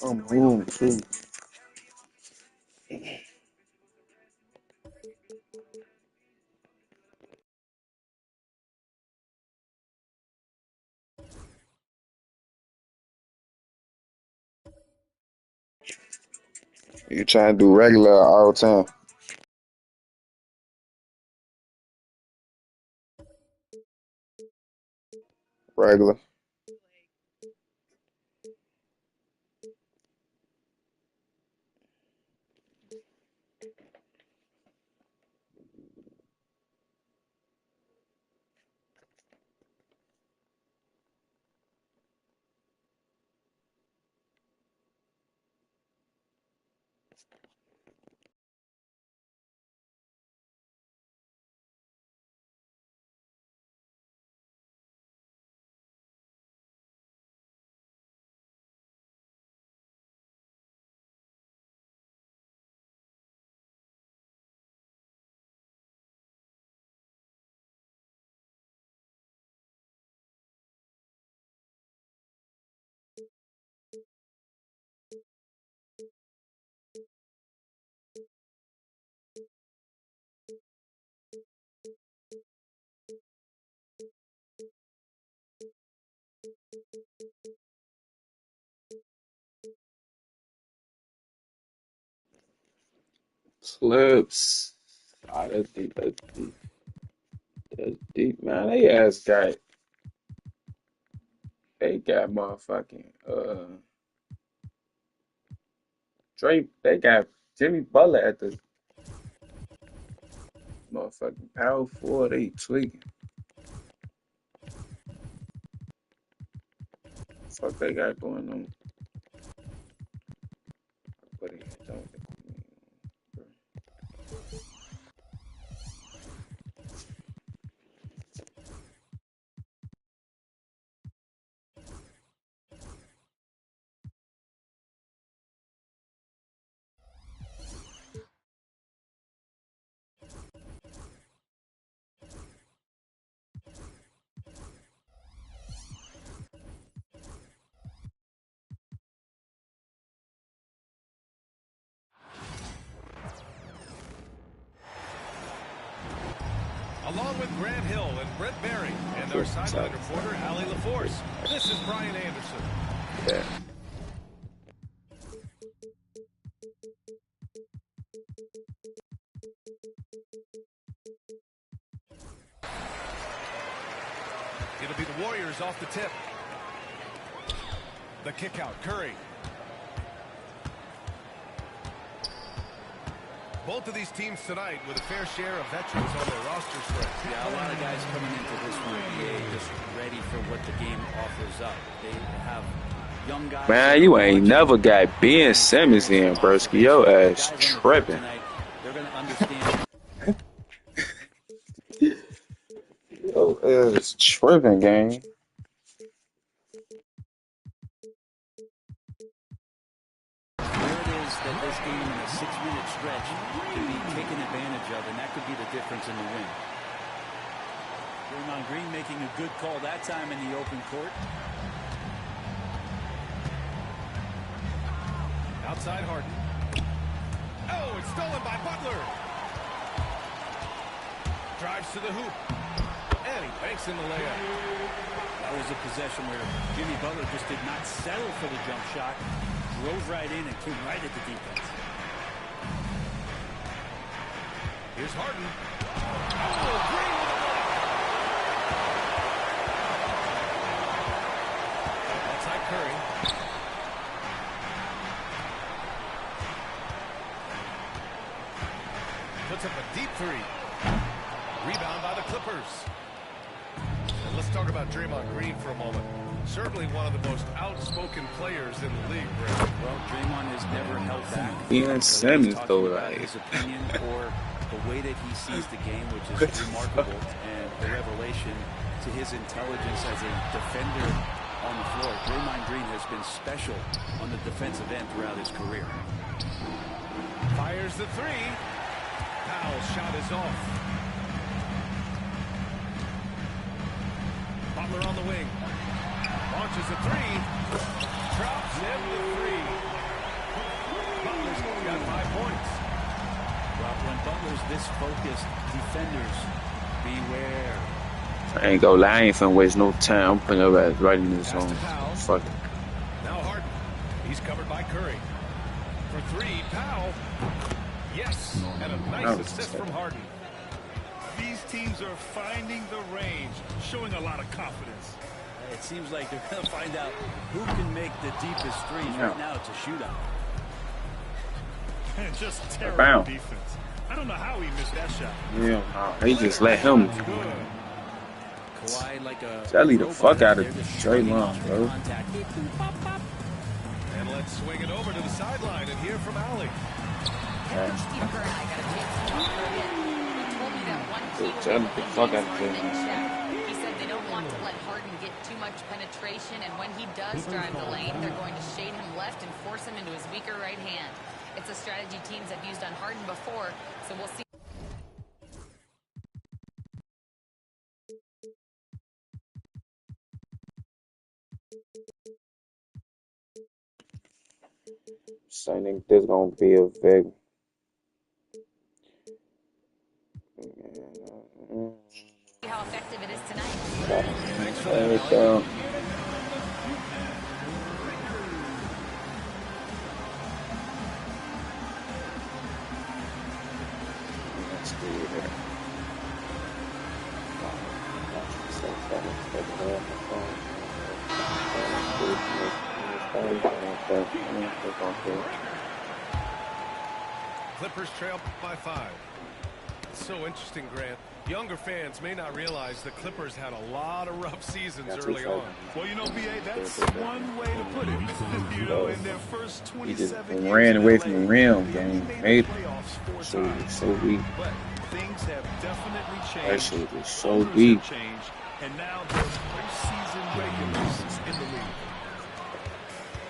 I'm home too. You trying to do regular all the time? Regular. Slips. Ah, that's deep. That's deep. That's deep, man. They got motherfucking Drake. They got Jimmy Butler at the motherfucking power forward. They tweaking. Fuck they got going on. What they don't. Along with Grant Hill and Brett Berry and our sideline reporter, Allie LaForce, this is Brian Anderson. Yeah. It'll be the Warriors off the tip. The kick out, Curry. Both of these teams tonight with a fair share of veterans on their roster spread. Yeah, a lot of guys coming into this one just ready for what the game offers up. They have young guys. Man, you ain't never got Ben Simmons in, broski. Your ass tripping. They're going to understand. Your ass tripping, gang. That this game in a 6-minute stretch can be taken advantage of, and that could be the difference in the win. Draymond Green making a good call that time in the open court. Outside Harden. Oh, it's stolen by Butler. Drives to the hoop. And he banks in the layup. That was a possession where Jimmy Butler just did not settle for the jump shot. Drove right in and came right at the defense. Here's Harden. Oh, Green with a block. Outside Curry. Puts up a deep three. Rebound by the Clippers. And Let's talk about Draymond Green for a moment. Certainly one of the most outspoken players in the league, Brad. Well, Draymond has never held back. Ian Simmons, though, like his opinion or the way that he sees the game, which is remarkable, and a revelation to his intelligence as a defender on the floor. Draymond Green has been special on the defensive end throughout his career. Fires the three. Powell's shot is off. Butler on the wing. Launches a three. Drops in the three. Butler's got 5 points. Well, when Butler's this focused, defenders, beware. I ain't gonna lie, I ain't finna waste no time. I'm putting your ass right in this zone. Fuck it. Now Harden. He's covered by Curry. For three, Powell. Yes, and a nice assist from Harden. These teams are finding the range, showing a lot of confidence. It seems like they're going to find out who can make the deepest threes. Right now, it's a shootout. And just terrible defense. I don't know how he missed that shot. Yeah, he just let him. Kawhi like a Jelly the fuck out of Draymond, bro. And let's swing it over to the sideline and hear from Alec. Coach Steve Kerr and I got a chance to talk for a bit. He told me that one key Jelly the fuck out of Draymond. Draymond. He said they don't want to let Harden get too much penetration, and when he does drive the lane, they're going to shade him left and force him into his weaker right hand. It's a strategy teams have used on Harden before, so we'll see. So I think this gonna be a big. See how effective it is tonight. There we go. Let's do it here. Clippers trail by 5. It's so interesting, Grant. Younger fans may not realize the Clippers had a lot of rough seasons early on. Well, you know, B.A., that's one way to put it. You know, in their first 27 He just years ran away from the rim, they man. made Made playoffs 4 so times. so weak. But things have definitely changed. That shit was so Owners have weak. changed, and now they're postseason regulars in the league.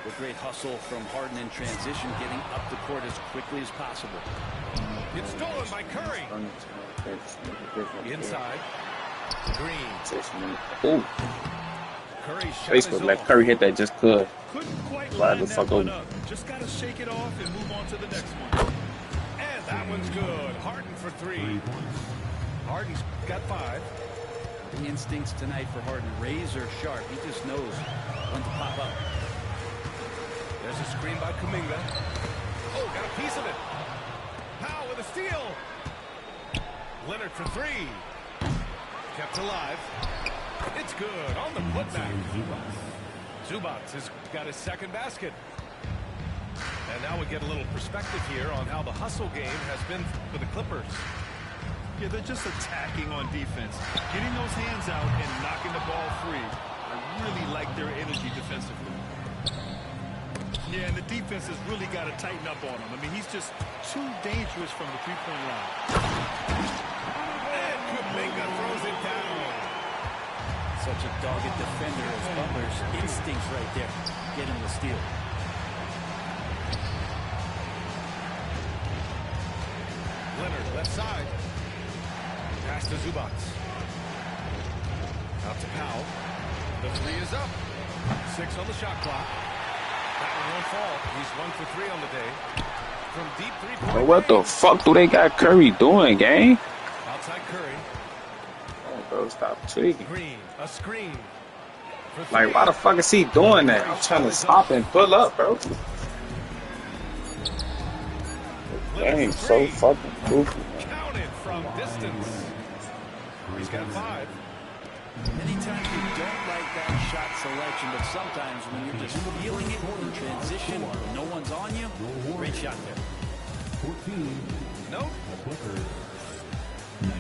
With great hustle from Harden in transition, getting up the court as quickly as possible. It's stolen by Curry. Inside. Green. Oh, Curry's shot Facebook is let off. Curry hit that just could. Couldn't quite Slide line the that fuck one over. up. Just got to shake it off and move on to the next one. And that one's good. Harden for 3. Harden's got 5. The instincts tonight for Harden, razor sharp. He just knows when to pop up. There's a screen by Kuminga. Oh, got a piece of it. Powell with a steal. Leonard for 3. Kept alive. It's good on the putback. Zubac has got his second basket. And now we get a little perspective here on how the hustle game has been for the Clippers. Yeah, they're just attacking on defense. Getting those hands out and knocking the ball free. I really like their energy defensively. Yeah, and the defense has really got to tighten up on him. I mean, he's just too dangerous from the three-point line. And Kuminga throws it down. Such a dogged defender as Butler's instincts right there. Getting the steal. Leonard left side. Pass to Zubac. Out to Powell. The 3 is up. 6 on the shot clock. That one won't fall. He's 1 for 3 on the day. From deep 3-point Bro, what the range. fuck do they got Curry doing, gang? Outside Curry. Oh, bro, stop tweaking. Green. A screen. For 3. Like, why the fuck is he doing that? I'm trying to stop and pull up, bro. Dang, so fucking goofy, man. Counted from distance. He's got 5. Anytime you don't like that shot selection, but sometimes when you're just feeling it in transition, no one's on you, great shot there. 14. Nope. Clippers 19.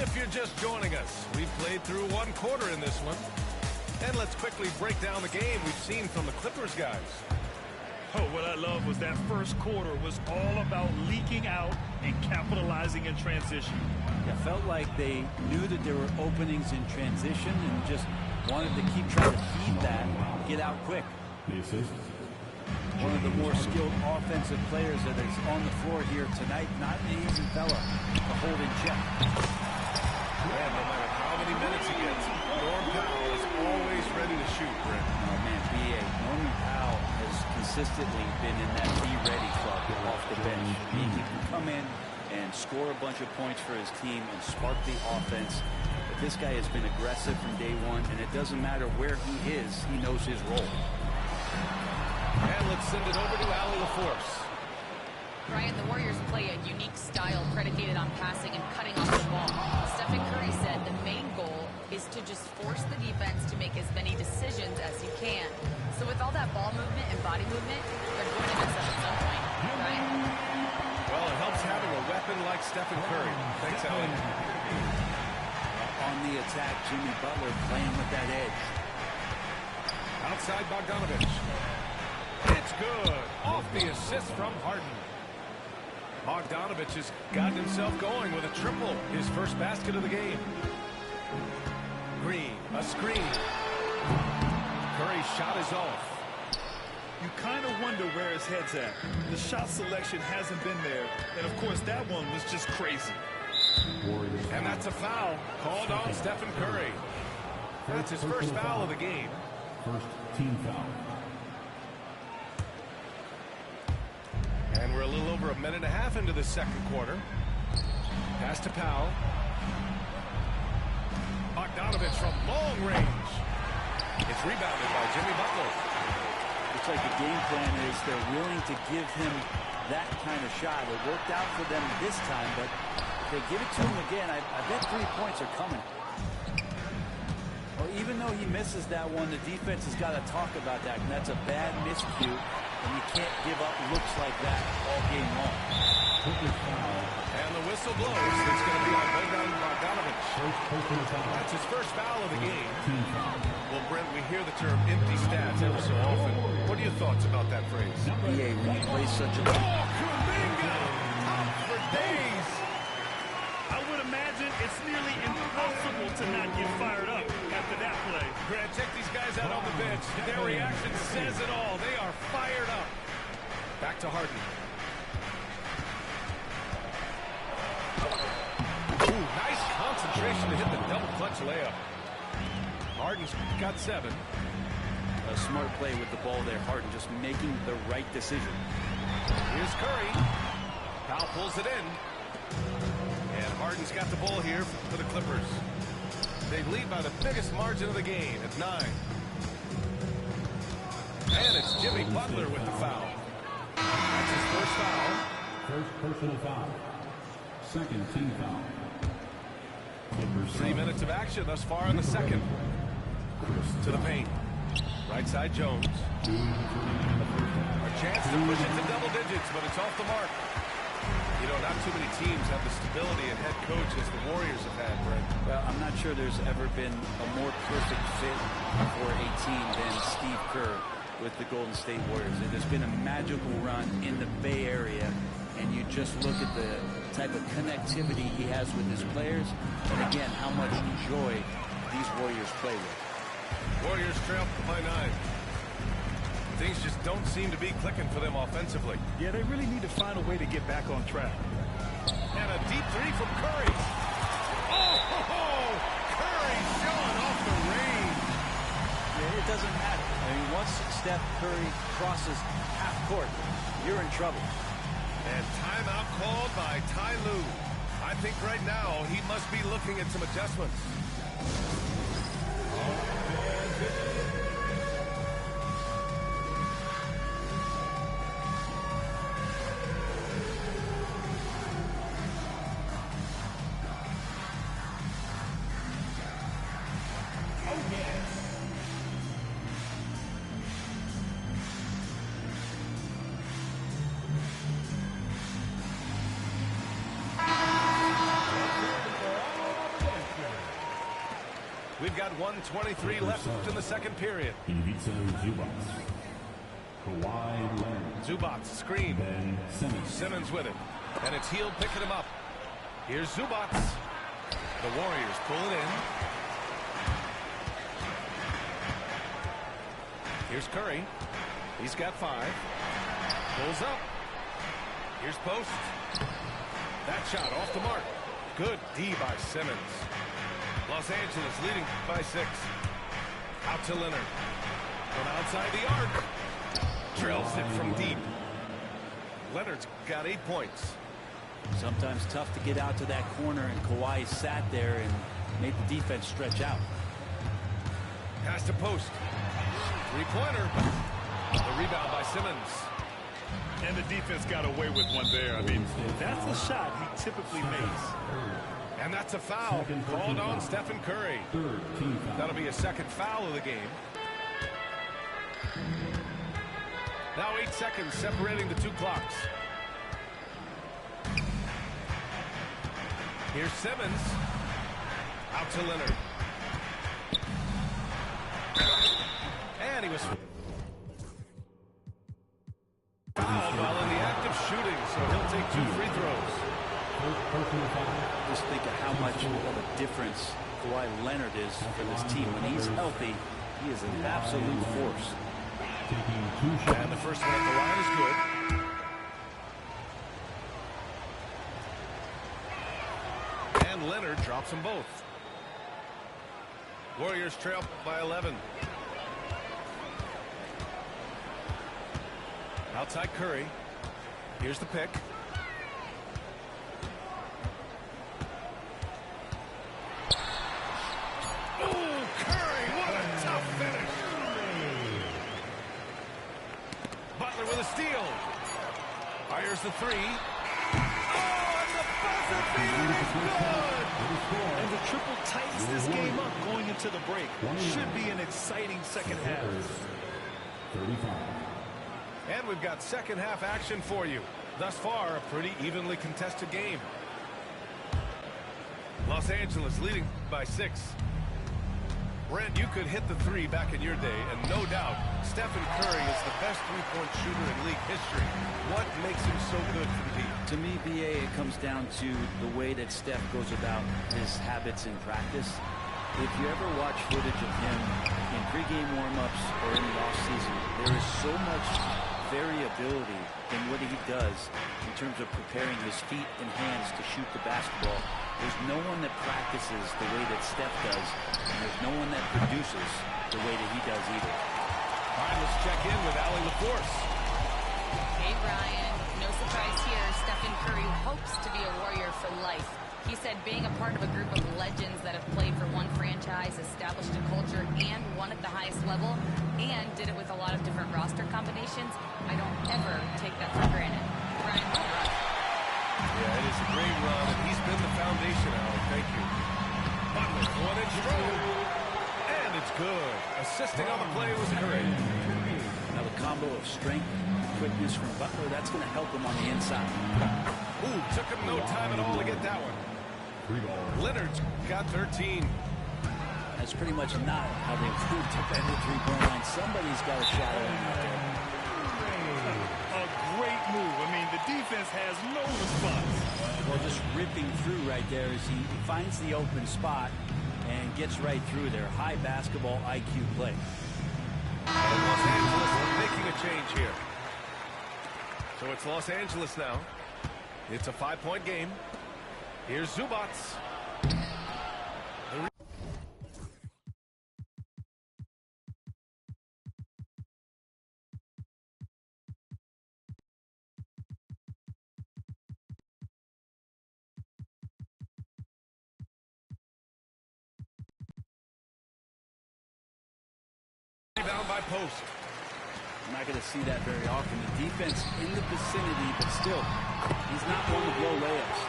If you're just joining us, we've played through one quarter in this one. And let's quickly break down the game we've seen from the Clippers guys. Oh, what I love was that first quarter was all about leaking out and capitalizing in transition. It felt like they knew that there were openings in transition and just wanted to keep trying to feed that, get out quick. One of the more skilled offensive players that is on the floor here tonight. Not an easy fella to hold in check. And no matter how many minutes he gets, Norm Powell is always ready to shoot, Brent. Oh, man, B.A. Norman Powell has consistently been in that be-ready club off the bench. He can come in and score a bunch of points for his team and spark the offense. But this guy has been aggressive from day one, and it doesn't matter where he is, he knows his role. And let's send it over to Allie LaForce. Brian, the Warriors play a unique style predicated on passing and cutting off the ball. Stephen Curry said the main goal is to just force the defense to make as many decisions as he can. So with all that ball movement and body movement, they're going to mess up at some point. Brian? Well, it helps having a weapon like Stephen Curry. Thanks, Allie. On the attack, Jimmy Butler playing with that edge. Outside Bogdanovich. It's good. Off the assist from Harden. Bogdanovich has gotten himself going with a triple. His first basket of the game. Green, a screen. Curry's shot is off. You kind of wonder where his head's at. The shot selection hasn't been there. And, of course, that one was just crazy. And that's a foul called on Stephen Curry. That's his first foul of the game. First team foul. And we're a little over a minute and a half into the second quarter. Pass to Powell. Bogdanovich from long range. It's rebounded by Jimmy Butler. Looks like the game plan is they're willing to give him that kind of shot. It worked out for them this time, but if they give it to him again, I bet 3 points are coming. Well, even though he misses that one, the defense has got to talk about that, and that's a bad miscue, and you can't give up looks like that all game long. And the whistle blows. It's going to be on Bogdanovich. That's his first foul of the game. Well, Brent, we hear the term empty stats ever so often. What are your thoughts about that phrase? BA, when you play such a... Oh, Kuminga! Up for days! I would imagine it's nearly impossible to not get fired up after that play. Grant, check these guys out on the bench. Their reaction says it all. They are fired up. Back to Harden. Ooh, nice concentration to hit the double clutch layup. Harden's got 7. A smart play with the ball there. Harden just making the right decision. Here's Curry. Powell pulls it in. And Harden's got the ball here for the Clippers. They lead by the biggest margin of the game at 9. And it's Jimmy Butler with the foul. That's his first foul. First personal foul. Second team foul. 3 minutes of action thus far in the second. To the paint. Right side Jones. A chance to push it to double digits, but it's off the mark. You know, not too many teams have the stability and head coach as the Warriors have had, Brent. Well, I'm not sure there's ever been a more perfect fit for a team than Steve Kerr with the Golden State Warriors. It has been a magical run in the Bay Area, and you just look at the type of connectivity he has with his players, and again, how much joy these Warriors play with. Warriors trail by 9. Things just don't seem to be clicking for them offensively. Yeah, they really need to find a way to get back on track. And a deep 3 from Curry. Oh, Curry showing off the range. Yeah, it doesn't matter. I mean, once Steph Curry crosses half court, you're in trouble. And timeout called by Ty Lue. I think right now he must be looking at some adjustments. We've got 1:23 left in the second period. Zubats screen. Simmons with it. And it's Hield picking him up. Here's Zubats. The Warriors pull it in. Here's Curry. He's got 5. Pulls up. Here's Post. That shot off the mark. Good D by Simmons. Los Angeles leading by 6. Out to Leonard. From outside the arc. Drills it from deep. Leonard's got 8 points. Sometimes tough to get out to that corner, and Kawhi sat there and made the defense stretch out. Pass to Post. 3-pointer. The rebound by Simmons. And the defense got away with one there. I mean, that's the shot he typically makes. And that's a foul called on Stephen Curry. That'll be a second foul of the game. Now 8 seconds separating the 2 clocks. Here's Simmons. Out to Leonard. And he was fouled while in the act of shooting, so he'll take 2 free throws. Just think of how much of a difference Kawhi Leonard is for this team. When he's healthy, he is an absolute force. And the first one at the line is good. And Leonard drops them both. Warriors trail by 11. Outside Curry. Here's the pick. Oh, Curry, what a tough finish. Butler with a steal. Fires the 3. Oh, and the buzzer beater is good. And the triple tightens this game up going into the break. Should be an exciting second half. 35. And we've got second half action for you. Thus far, a pretty evenly contested game. Los Angeles leading by 6. Brent, you could hit the 3 back in your day, and no doubt, Stephen Curry is the best three-point shooter in league history. What makes him so good for the team? To me, BA, it comes down to the way that Steph goes about his habits in practice. If you ever watch footage of him in pregame warm-ups or in the offseason, there is so much variability in what he does in terms of preparing his feet and hands to shoot the basketball. There's no one that practices the way that Steph does, and there's no one that produces the way that he does either. All right, let's check in with Allie LaForce. Hey, Brian. No surprise here. Stephen Curry hopes to be a Warrior for life. He said being a part of a group of legends that have played for one franchise, established a culture, and won at the highest level, and did it with a lot of different roster combinations, I don't ever take that for granted. Brian, well done. Yeah, it is a great run, and he's been the foundation, Allie. Thank you. Butler, 1-inch throw. And it's good. Assisting on the play was Curry. Now the combo of strength and quickness from Butler, that's going to help him on the inside. Ooh, took him no time at all to get that one. Leonard's got 13. That's pretty much not how they would defend the three-point line. Somebody's got a shot on him out there. A great move. I mean, the defense has no response. Well, just ripping through right there as he finds the open spot and gets right through there. High basketball IQ play. And Los Angeles making a change here. So it's Los Angeles now. It's a 5-point game. Here's Zubats. Rebound by Post. I'm not going to see that very often. The defense in the vicinity, but still, he's not one to blow layups.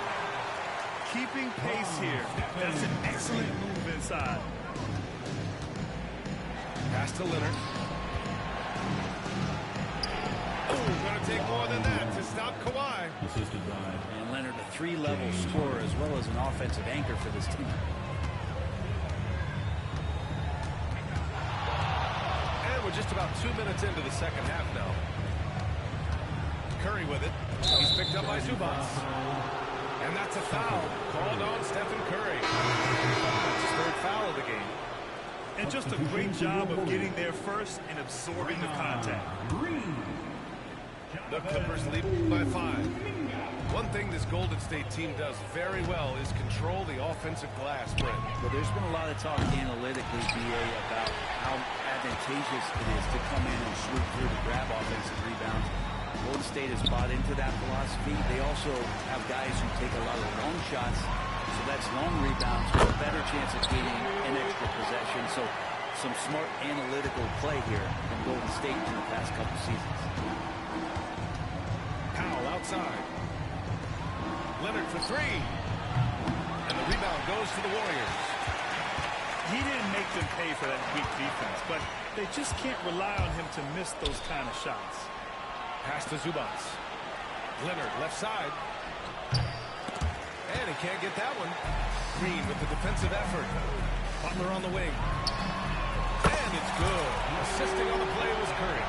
Keeping pace here. That's an excellent move inside. Pass to Leonard. Oh, going to take more than that to stop Kawhi. And Leonard, a 3-level scorer as well as an offensive anchor for this team. just about 2 minutes into the second half now. Curry with it. He's picked up by Zubats. And that's a foul called on Stephen Curry. That's his third foul of the game. And just a great job of getting there first and absorbing the contact. The Clippers lead by 5. One thing this Golden State team does very well is control the offensive glass, Brent. Well, there's been a lot of talk analytically, BA, about how advantageous it is to come in and swoop through to grab offensive rebounds. Golden State has bought into that philosophy. They also have guys who take a lot of long shots, so that's long rebounds with a better chance of gaining an extra possession. So some smart analytical play here from Golden State in the past couple seasons. Powell outside. Leonard for 3. And the rebound goes to the Warriors. He didn't make them pay for that weak defense, but they just can't rely on him to miss those kind of shots. Pass to Zubats. Leonard left side. And he can't get that one. Green with the defensive effort. Butler on the wing. And it's good. Assisting on the play was Curry.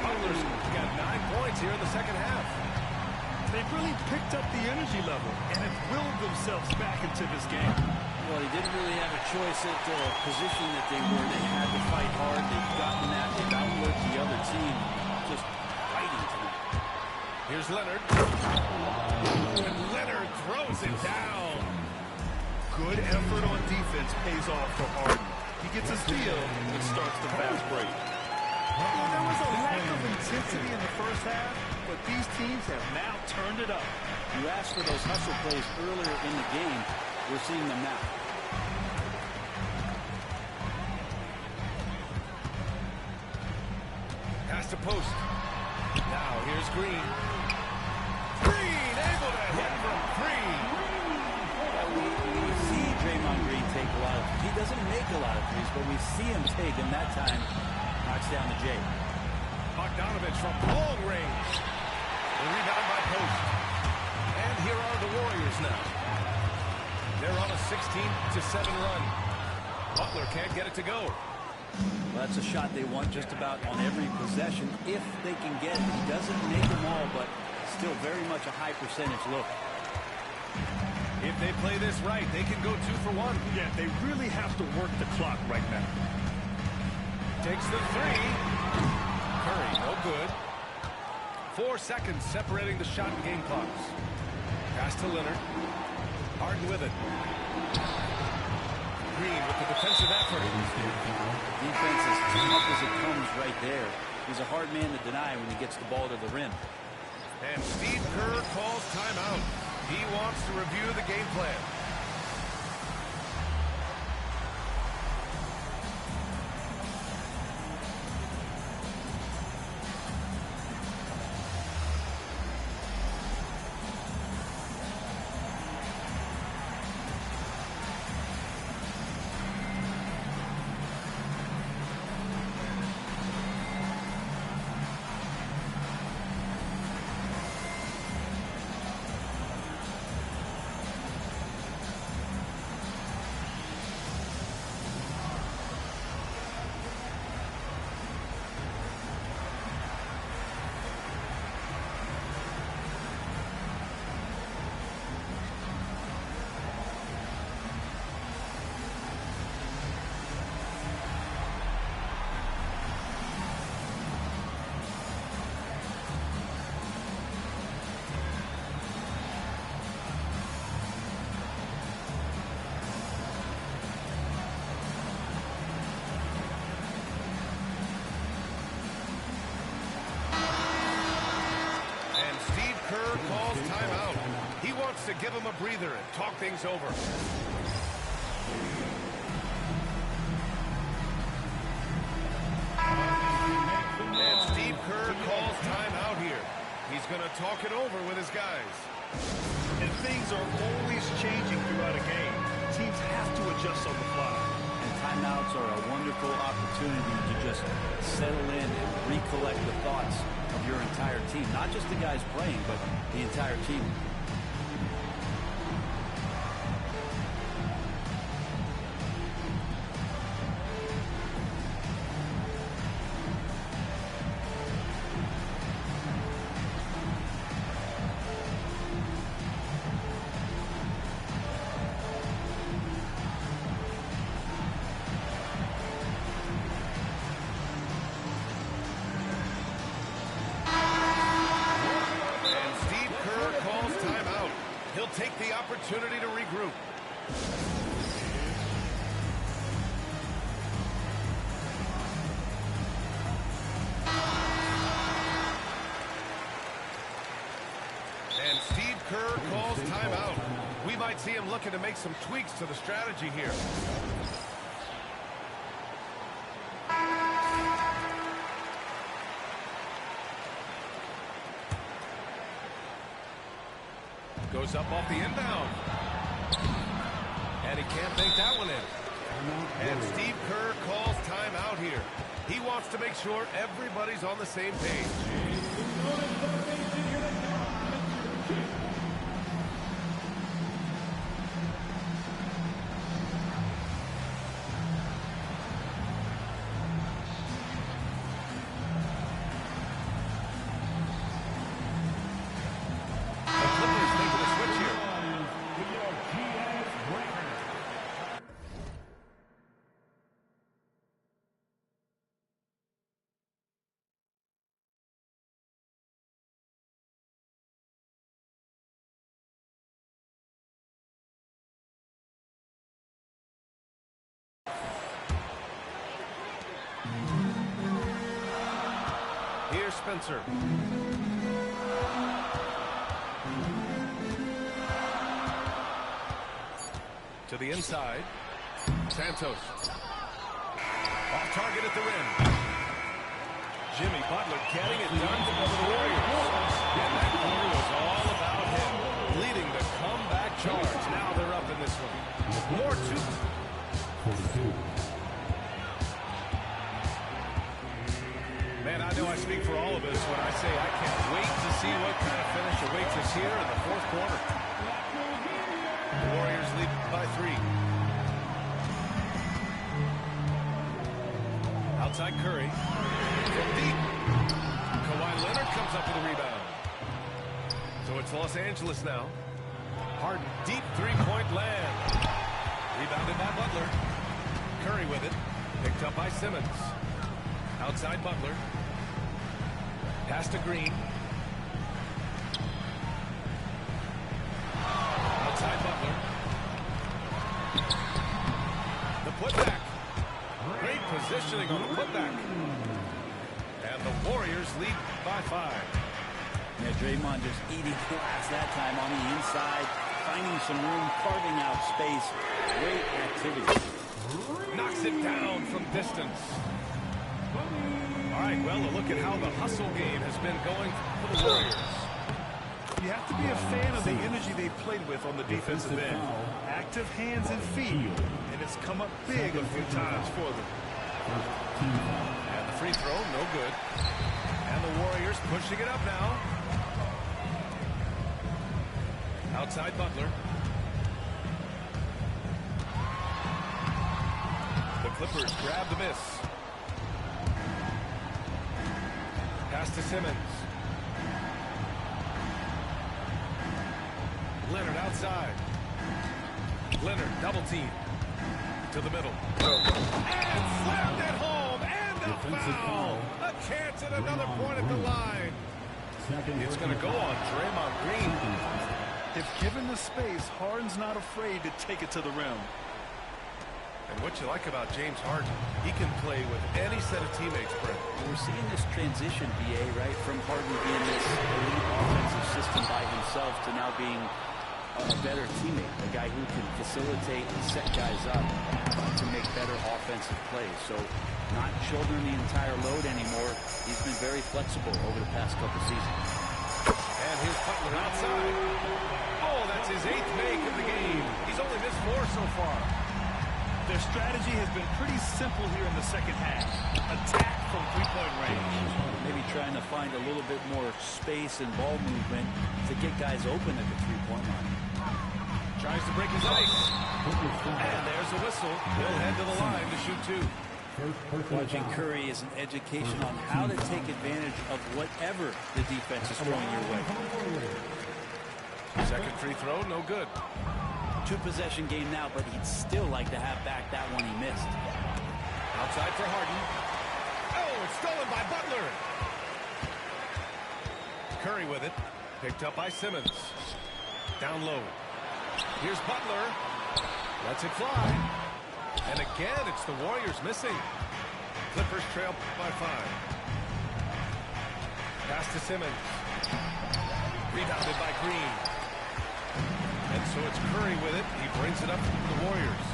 Butler's got 9 points here in the second half. They've really picked up the energy level and have willed themselves back into this game. Well, they didn't really have a choice at the position that they were. They had to fight hard. They've gotten that. They've outworked the other team. Just fighting tonight. Here's Leonard. And Leonard throws it down. Good effort on defense pays off for Harden. He gets a steal and starts the fast break. There was a lack of intensity in the first half, but these teams have now turned it up. You asked for those hustle plays earlier in the game. We're seeing them now. Pass to post. Now here's Green. Green able to hit from 3. We see Draymond Green take a lot of. He doesn't make a lot of threes, but we see him take, and that time knocks down the J. Bogdanovich from long range. The rebound by Post. And here are the Warriors now. They're on a 16-7 run. Butler can't get it to go. Well, that's a shot they want just about on every possession if they can get it. He doesn't make them all, but still very much a high percentage look. If they play this right, they can go 2 for 1. Yeah, they really have to work the clock right now. Takes the 3. Curry, no good. 4 seconds separating the shot and game clocks. Pass to Leonard. Harden with it. Green with the defensive effort. Defense is tough as it comes right there. He's a hard man to deny when he gets the ball to the rim. And Steve Kerr calls timeout. He wants to review the game plan. Kerr calls timeout. He wants to give him a breather and talk things over. And Steve Kerr calls timeout here. He's going to talk it over with his guys. And things are always changing throughout a game. Teams have to adjust on the fly. And timeouts are a wonderful opportunity to just settle in and recollect the thoughts of your entire team. Not just the guys playing, but the entire team. take the opportunity to regroup. And Steve Kerr calls timeout. We might see him looking to make some tweaks to the strategy here. Goes up off the inbound. And he can't make that one in. And Steve Kerr calls timeout here. He wants to make sure everybody's on the same page. Here's Spencer. To the inside. Santos. Off target at the rim. Jimmy Butler getting it done for the Warriors. And that quarter was all about him leading the comeback charge. Now they're up in this one. More 42. Man, I know I speak for all of us when I say I can't wait to see what kind of finish awaits us here in the fourth quarter. The Warriors lead by 3. Outside Curry. From deep. Kawhi Leonard comes up with a rebound. So it's Los Angeles now. Harden, deep three-point land. Rebounded by Butler. Curry with it. Picked up by Simmons. Outside Butler. Pass to Green. Outside Butler. The putback. Great positioning on the putback. And the Warriors lead by 5. Yeah, Draymond just eating glass that time on the inside, finding some room, carving out space. Great activity. Knocks it down from distance. All right, well, a look at how the hustle game has been going for the Warriors. You have to be a fan of the energy they've played with on the defensive end. Active hands and feet, and it's come up big a few times for them. And the free throw, no good. And the Warriors pushing it up now. Outside Butler. The Clippers grab the miss. Pass to Simmons. Leonard outside. Leonard double team. To the middle. And slammed it home. And a foul. A chance at another point at the line. It's going to go on Draymond Green. If given the space, Harden's not afraid to take it to the rim. And what you like about James Harden, he can play with any set of teammates, Brent. We're seeing this transition, BA, right, from Harden being this elite offensive system by himself to now being a better teammate, a guy who can facilitate and set guys up to make better offensive plays. So not shouldering the entire load anymore. He's been very flexible over the past couple seasons. And here's Butler outside. Oh, that's his 8th make of the game. He's only missed 4 so far. Their strategy has been pretty simple here in the second half. Attack from three-point range. Maybe trying to find a little bit more space and ball movement to get guys open at the three-point line. Tries to break his ice. And there's a whistle. He'll head to the line to shoot 2. Watching Curry is an education on how to take advantage of whatever the defense is throwing your way. Second free throw, no good. 2-possession game now, but he'd still like to have back that one he missed. Outside for Harden. Oh, it's stolen by Butler. Curry with it. Picked up by Simmons. Down low. Here's Butler. Lets it fly. And again, it's the Warriors missing. Clippers trail by 5. Pass to Simmons. Rebounded by Green. And so it's Curry with it. He brings it up to the Warriors.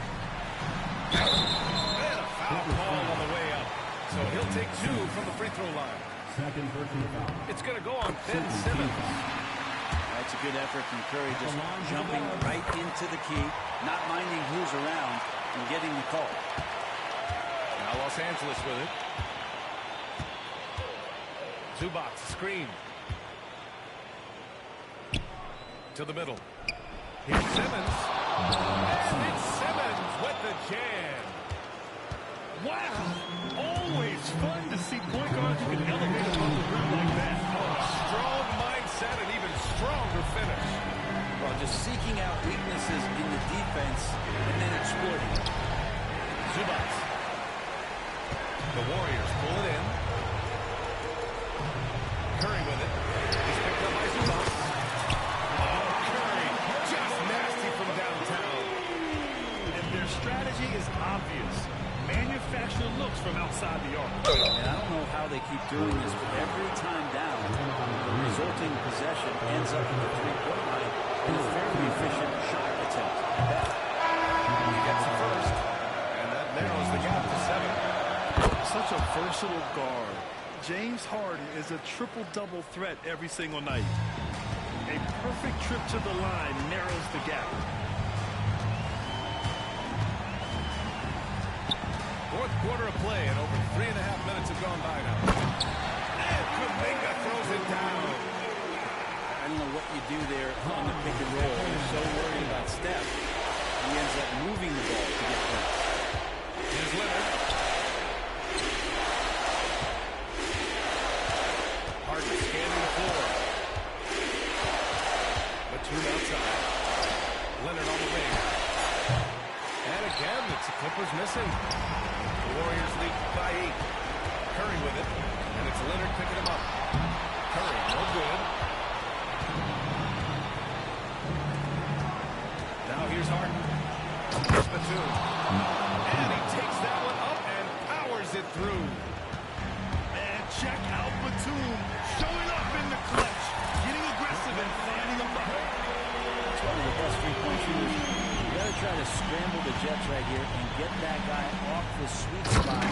And a foul call on the way up. So he'll take 2 from the free throw line. Second personal foul. It's going to go on Ben Simmons. That's a good effort from Curry, just jumping right into the key, not minding who's around, and getting the call. Now Los Angeles with it. Zubac, screen. To the middle. Here's Simmons. And it's Simmons with the jam. Wow! Always fun to see point guards who can elevate above the rim like that. Oh, strong mindset and even stronger finish. Well, just seeking out weaknesses in the defense and then exploiting it. Zubac. The Warriors pull it in. Curry with it. He's picked up by Zubac. Oh, Curry, just nasty from downtown. And their strategy is obvious. Manufacture looks from outside the arc. And I don't know how they keep doing this, but every time down, the resulting possession ends up at the three-point line in a fairly efficient shot attempt. He gets the first, and that narrows the gap to 7. Such a versatile guard. James Harden is a triple-double threat every single night. A perfect trip to the line narrows the gap. Fourth quarter of play, and over 3.5 minutes have gone by now. And Kuminga throws it down. I don't know what you do there on the pick and roll. You're so worried about Steph, he ends up moving the ball to get points. Here's Leonard. Harden scanning the floor. Batum outside. Leonard on the wing. And again, it's the Clippers missing. The Warriors lead by 8. Curry with it. And it's Leonard picking him up. Curry, no good. Now here's Harden. Here's Batum. And he takes that one up and powers it through. And check out Batum showing up in the clutch, getting aggressive and finding a bucket. It's one of the best three-point shooters. You got to try to scramble the Jets right here and get that guy off the sweet spot.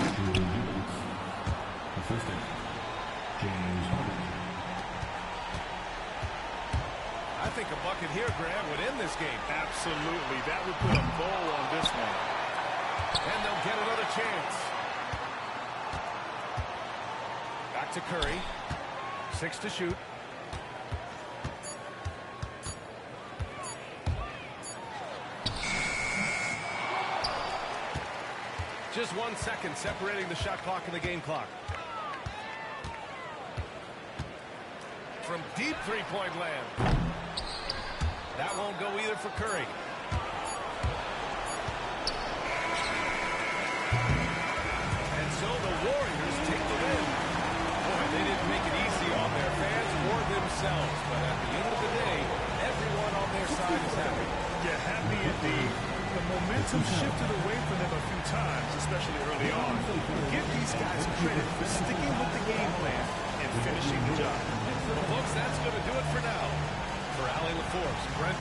Assistant James Harden. I think a bucket here, Graham, would end this game. Absolutely. That would put a bow on this one. And they'll get another chance. Back to Curry. 6 to shoot. Just 1 second separating the shot clock and the game clock. From deep three-point land. That won't go either for Curry. And so the Warriors take the win. Boy, they didn't make it easy on their fans or themselves. But at the end of the day, everyone on their side is happy. Yeah, happy indeed. The momentum shifted away from them a few times, especially early on. Give these guys credit for sticking with the game plan and finishing the job. Well, folks, that's going to do it for now. For Allie LaForce, Brent.